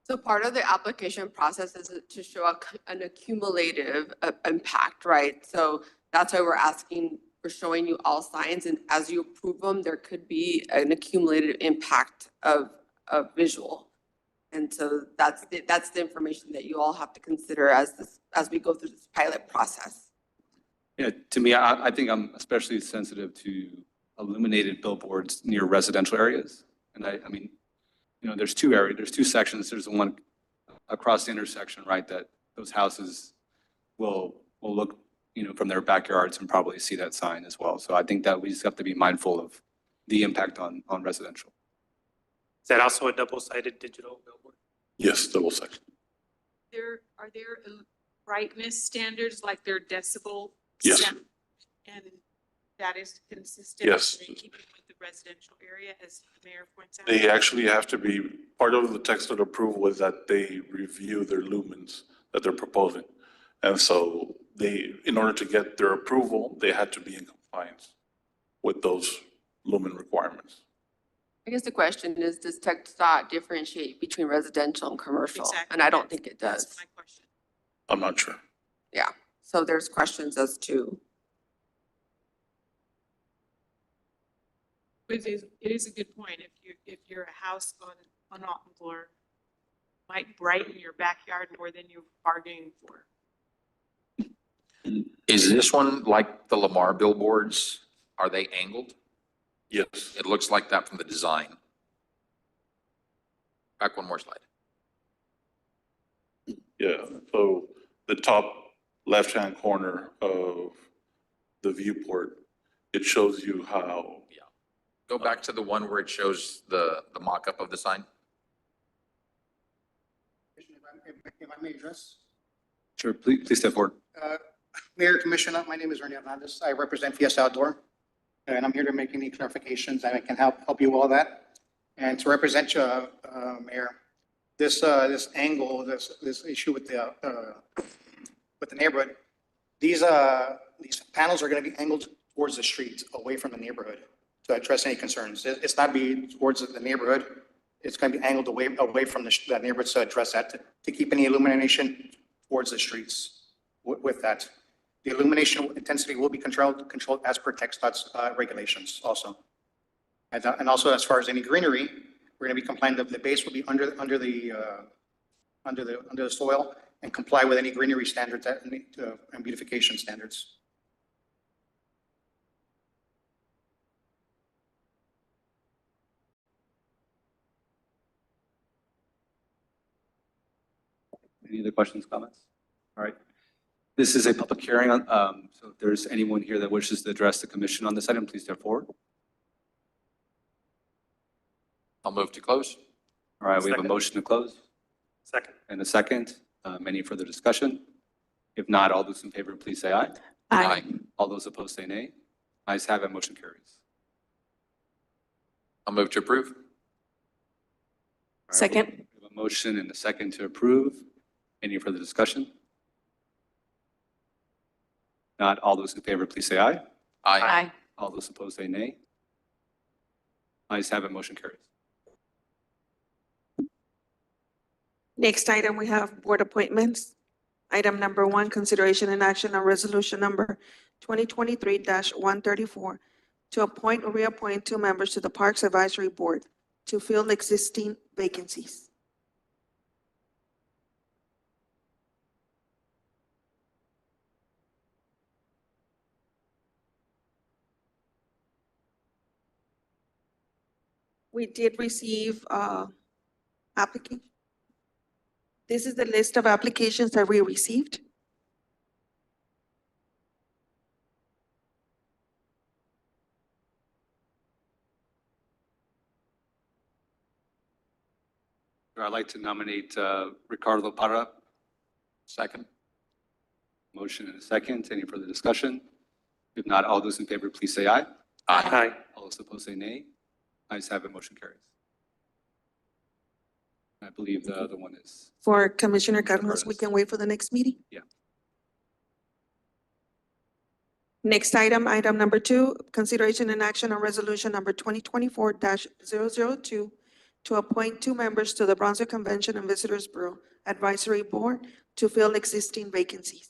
So part of the application process is to show an accumulative impact, right? So that's why we're asking, we're showing you all signs, and as you approve them, there could be an accumulated impact of visual. And so that's the information that you all have to consider as we go through this pilot process. Yeah, to me, I think I'm especially sensitive to illuminated billboards near residential areas. And I mean, you know, there's two sections. There's the one across the intersection, right, that those houses will look, you know, from their backyards and probably see that sign as well. So I think that we just have to be mindful of the impact on residential. Is that also a double-sided digital billboard? Yes, double-sided. Are there brightness standards like their decibel? Yes. sound? And that is consistent? Yes. In keeping with the residential area, as the mayor points out? They actually have to be, part of the text of approval is that they review their lumens that they're proposing. And so in order to get their approval, they had to be in compliance with those lumen requirements. I guess the question is, does TxDOT differentiate between residential and commercial? Exactly. And I don't think it does. That's my question. I'm not sure. Yeah, so there's questions as to. It is a good point. If you're a house on Alton Glore, might brighten your backyard more than you're bargaining for. Is this one like the Lamar billboards? Are they angled? Yes. It looks like that from the design. Back one more slide. Yeah, so the top left-hand corner of the viewport, it shows you how, Go back to the one where it shows the mock-up of the sign. If I may address, Sure, please step forward. Mayor, Commissioner, my name is Ernie Hernandez. I represent Fiesta Outdoor, and I'm here to make any clarifications that I can help you all that. And to represent you, Mayor, this angle, this issue with the neighborhood, these panels are going to be angled towards the street, away from the neighborhood, to address any concerns. It's not be towards the neighborhood. It's going to be angled away from the neighborhood to address that, to keep any illumination towards the streets with that. The illumination intensity will be controlled as per TxDOT's regulations also. And also, as far as any greenery, we're going to be complying, the base will be under the soil and comply with any greenery standards and beautification standards. Any other questions, comments? All right. This is a public hearing on, so if there's anyone here that wishes to address the commission on this item, please step forward. I'll move to close. All right, we have a Second. motion to close Second. and a second. Any further discussion? If not, all those in favor, please say aye. Aye. All those opposed say nay. Ayes have it, motion carries. I'll move to approve. All right, Second. we have a motion and a second to approve. Any further discussion? Not all those in favor, please say aye. Aye. All those opposed say nay. Ayes have it, motion carries. Next item, we have board appointments. Item number 1, consideration and action on resolution number 2023-134 to appoint or reappoint 2 members to the Parks Advisory Board to fill existing vacancies. We did receive application. This is the list of applications that we received. I'd like to nominate Ricardo Parra. Second. Motion and a second. Any further discussion? If not, all those in favor, please say aye. Aye. All those opposed say nay. Ayes have it, motion carries. I believe the other one is, For Commissioner Carlos, we can wait for the next meeting? Yeah. Next item, item number 2, consideration and action on resolution number 2024-002 to appoint 2 members to the Brunswick Convention and Visitors Bureau Advisory Board to fill existing vacancies.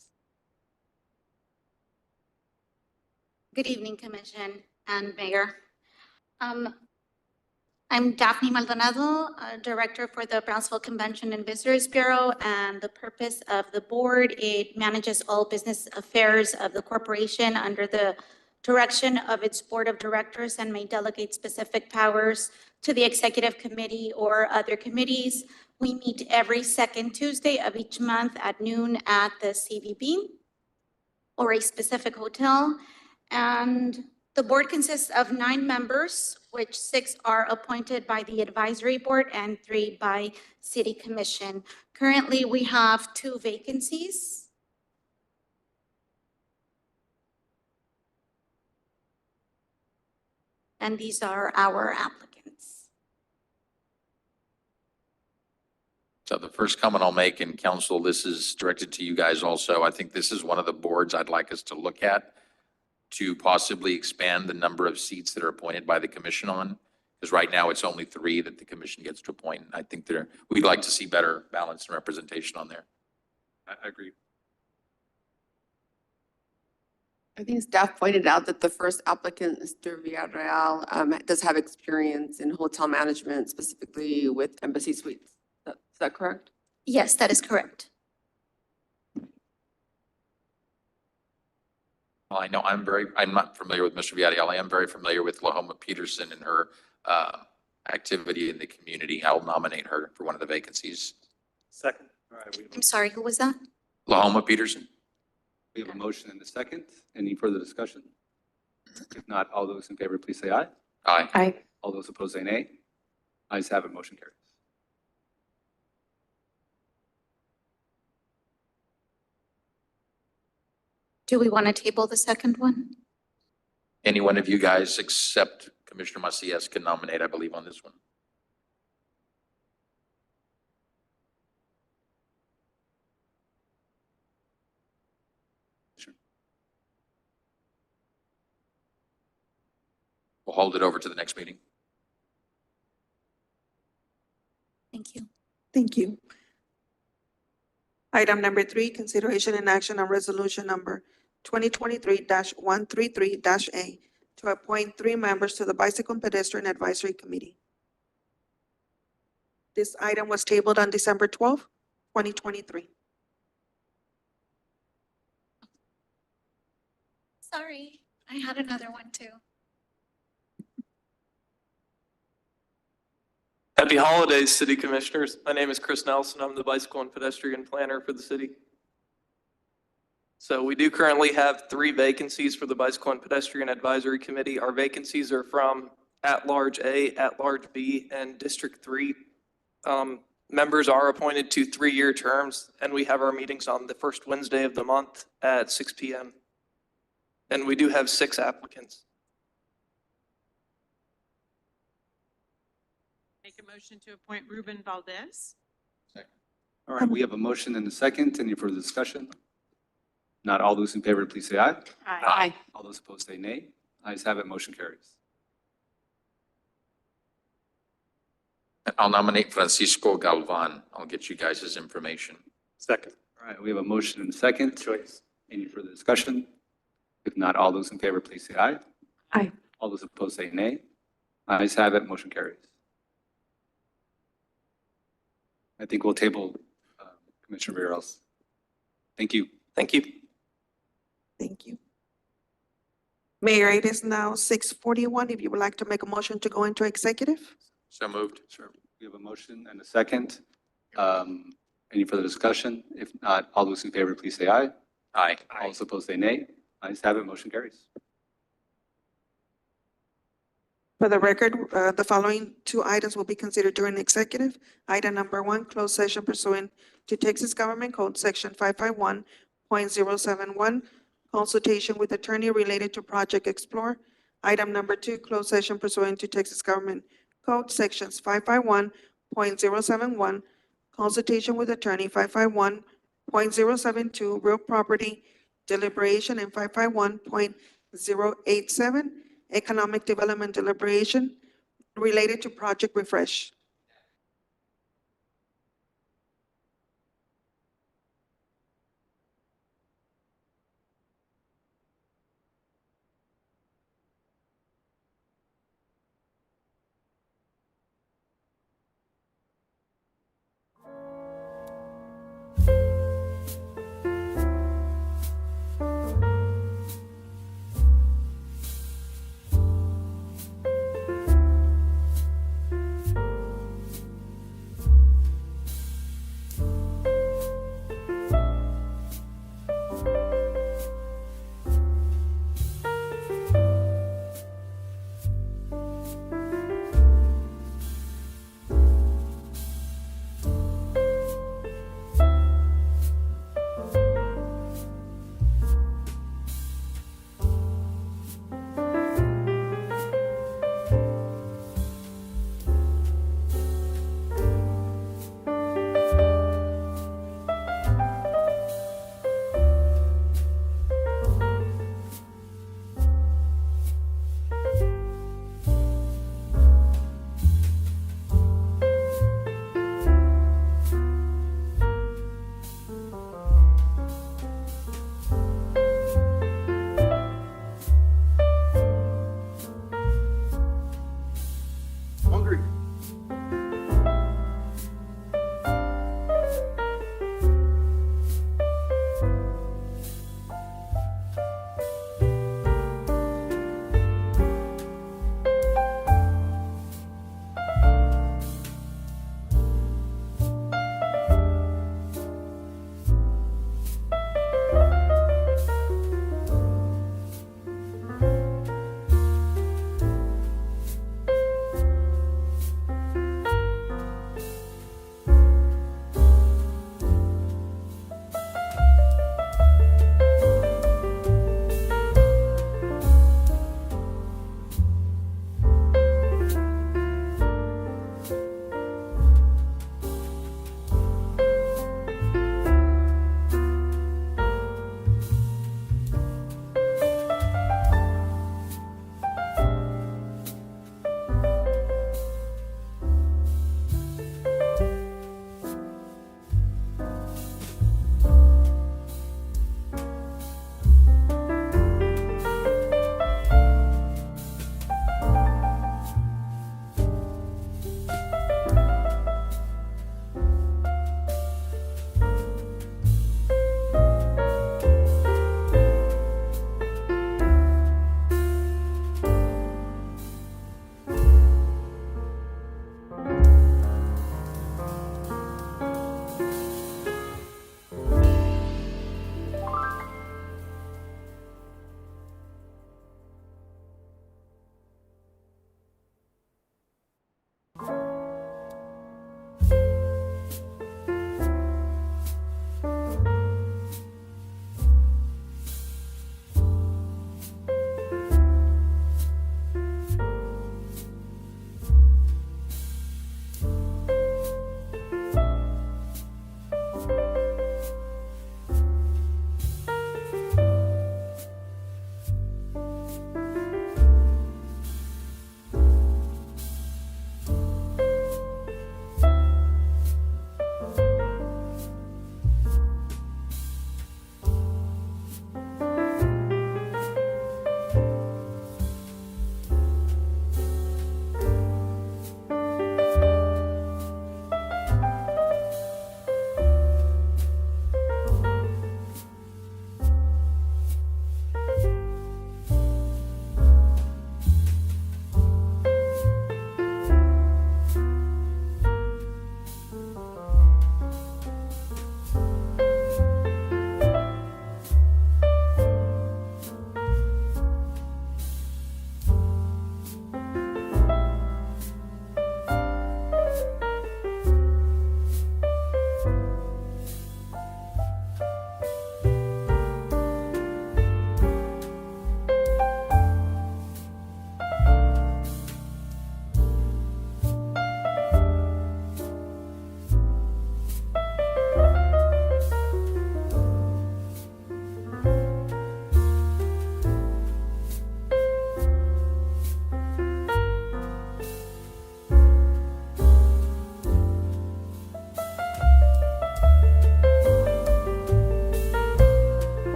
Good evening, Commission and Mayor. I'm Daphne Maldonado, Director for the Brownsville Convention and Visitors Bureau, and the purpose of the board, it manages all business affairs of the corporation under the direction of its board of directors and may delegate specific powers to the executive committee or other committees. We meet every second Tuesday of each month at noon at the CVB or a specific hotel. And the board consists of 9 members, which 6 are appointed by the advisory board and 3 by city commission. Currently, we have 2 vacancies. And these are our applicants. So the first comment I'll make, and council, this is directed to you guys also. I think this is one of the boards I'd like us to look at to possibly expand the number of seats that are appointed by the commission on. Because right now it's only 3 that the commission gets to appoint. I think we'd like to see better balance and representation on there. I agree. I think staff pointed out that the first applicant, Mr. Villarreal, does have experience in hotel management, specifically with Embassy Suites. Is that correct? Yes, that is correct. Well, I know I'm not familiar with Mr. Villarreal. I am very familiar with Lahoma Peterson and her activity in the community. I'll nominate her for one of the vacancies. Second. All right, I'm sorry, who was that? Lahoma Peterson. we have a motion and a second. Any further discussion? If not, all those in favor, please say aye. Aye. Aye. All those opposed, say nay. Ayes have it, motion carries. Do we want to table the second one? Any one of you guys except Commissioner Macias can nominate, I believe, on this one. Sure. We'll hold it over to the next meeting. Thank you. Thank you. Item number 3, consideration and action on resolution number 2023-133-A to appoint 3 members to the Bicycle and Pedestrian Advisory Committee. This item was tabled on December 12th, 2023. Sorry, I had another one too. Happy holidays, City Commissioners. My name is Chris Nelson. I'm the Bicycle and Pedestrian Planner for the city. So we do currently have 3 vacancies for the Bicycle and Pedestrian Advisory Committee. Our vacancies are from at-large A, at-large B, and District 3. Members are appointed to 3-year terms, and we have our meetings on the first Wednesday of the month at 6 p.m. And we do have 6 applicants. Make a motion to appoint Ruben Valdez. All right, we have a motion and a second. Any further discussion? Not all those in favor, please say aye. Aye. All those opposed, say nay. Ayes have it, motion carries. I'll nominate Francisco Galvan. I'll get you guys his information. Second. All right, we have a motion and a second. Choice. Any further discussion? If not, all those in favor, please say aye. Aye. All those opposed, say nay. Ayes have it, motion carries. I think we'll table Commissioner Rios. Thank you. Thank you. Thank you. Mayor, it is now 6:41. If you would like to make a motion to go into executive? So moved. Sure. We have a motion and a second. Any further discussion? If not, all those in favor, please say aye. Aye. All those opposed, say nay. Ayes have it, motion carries. For the record, the following 2 items will be considered during executive. Item number 1, closed session pursuant to Texas Government Code Section 551.071, consultation with attorney related to Project Explore. Item number 2, closed session pursuant to Texas Government Code Sections 551.071, consultation with attorney, 551.072, real property deliberation, and 551.087, economic development deliberation related to Project Refresh.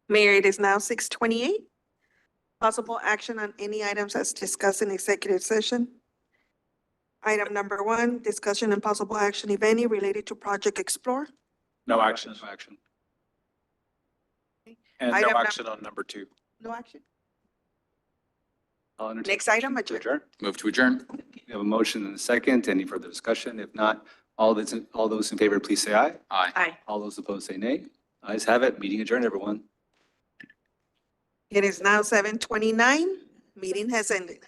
Mayor, it is now 6:28. Possible action on any items as discussed in executive session. Item number 1, discussion and possible action, if any, related to Project Explore. No action. No action. And Item no num- action on number 2. No action. I'll entertain Next a item, motion to adjourn. Move to adjourn. We have a motion and a second. Any further discussion? If not, all those in favor, please say aye. Aye. Aye. All those opposed say nay. Ayes have it. Meeting adjourned, everyone. It is now 7:29. Meeting has ended.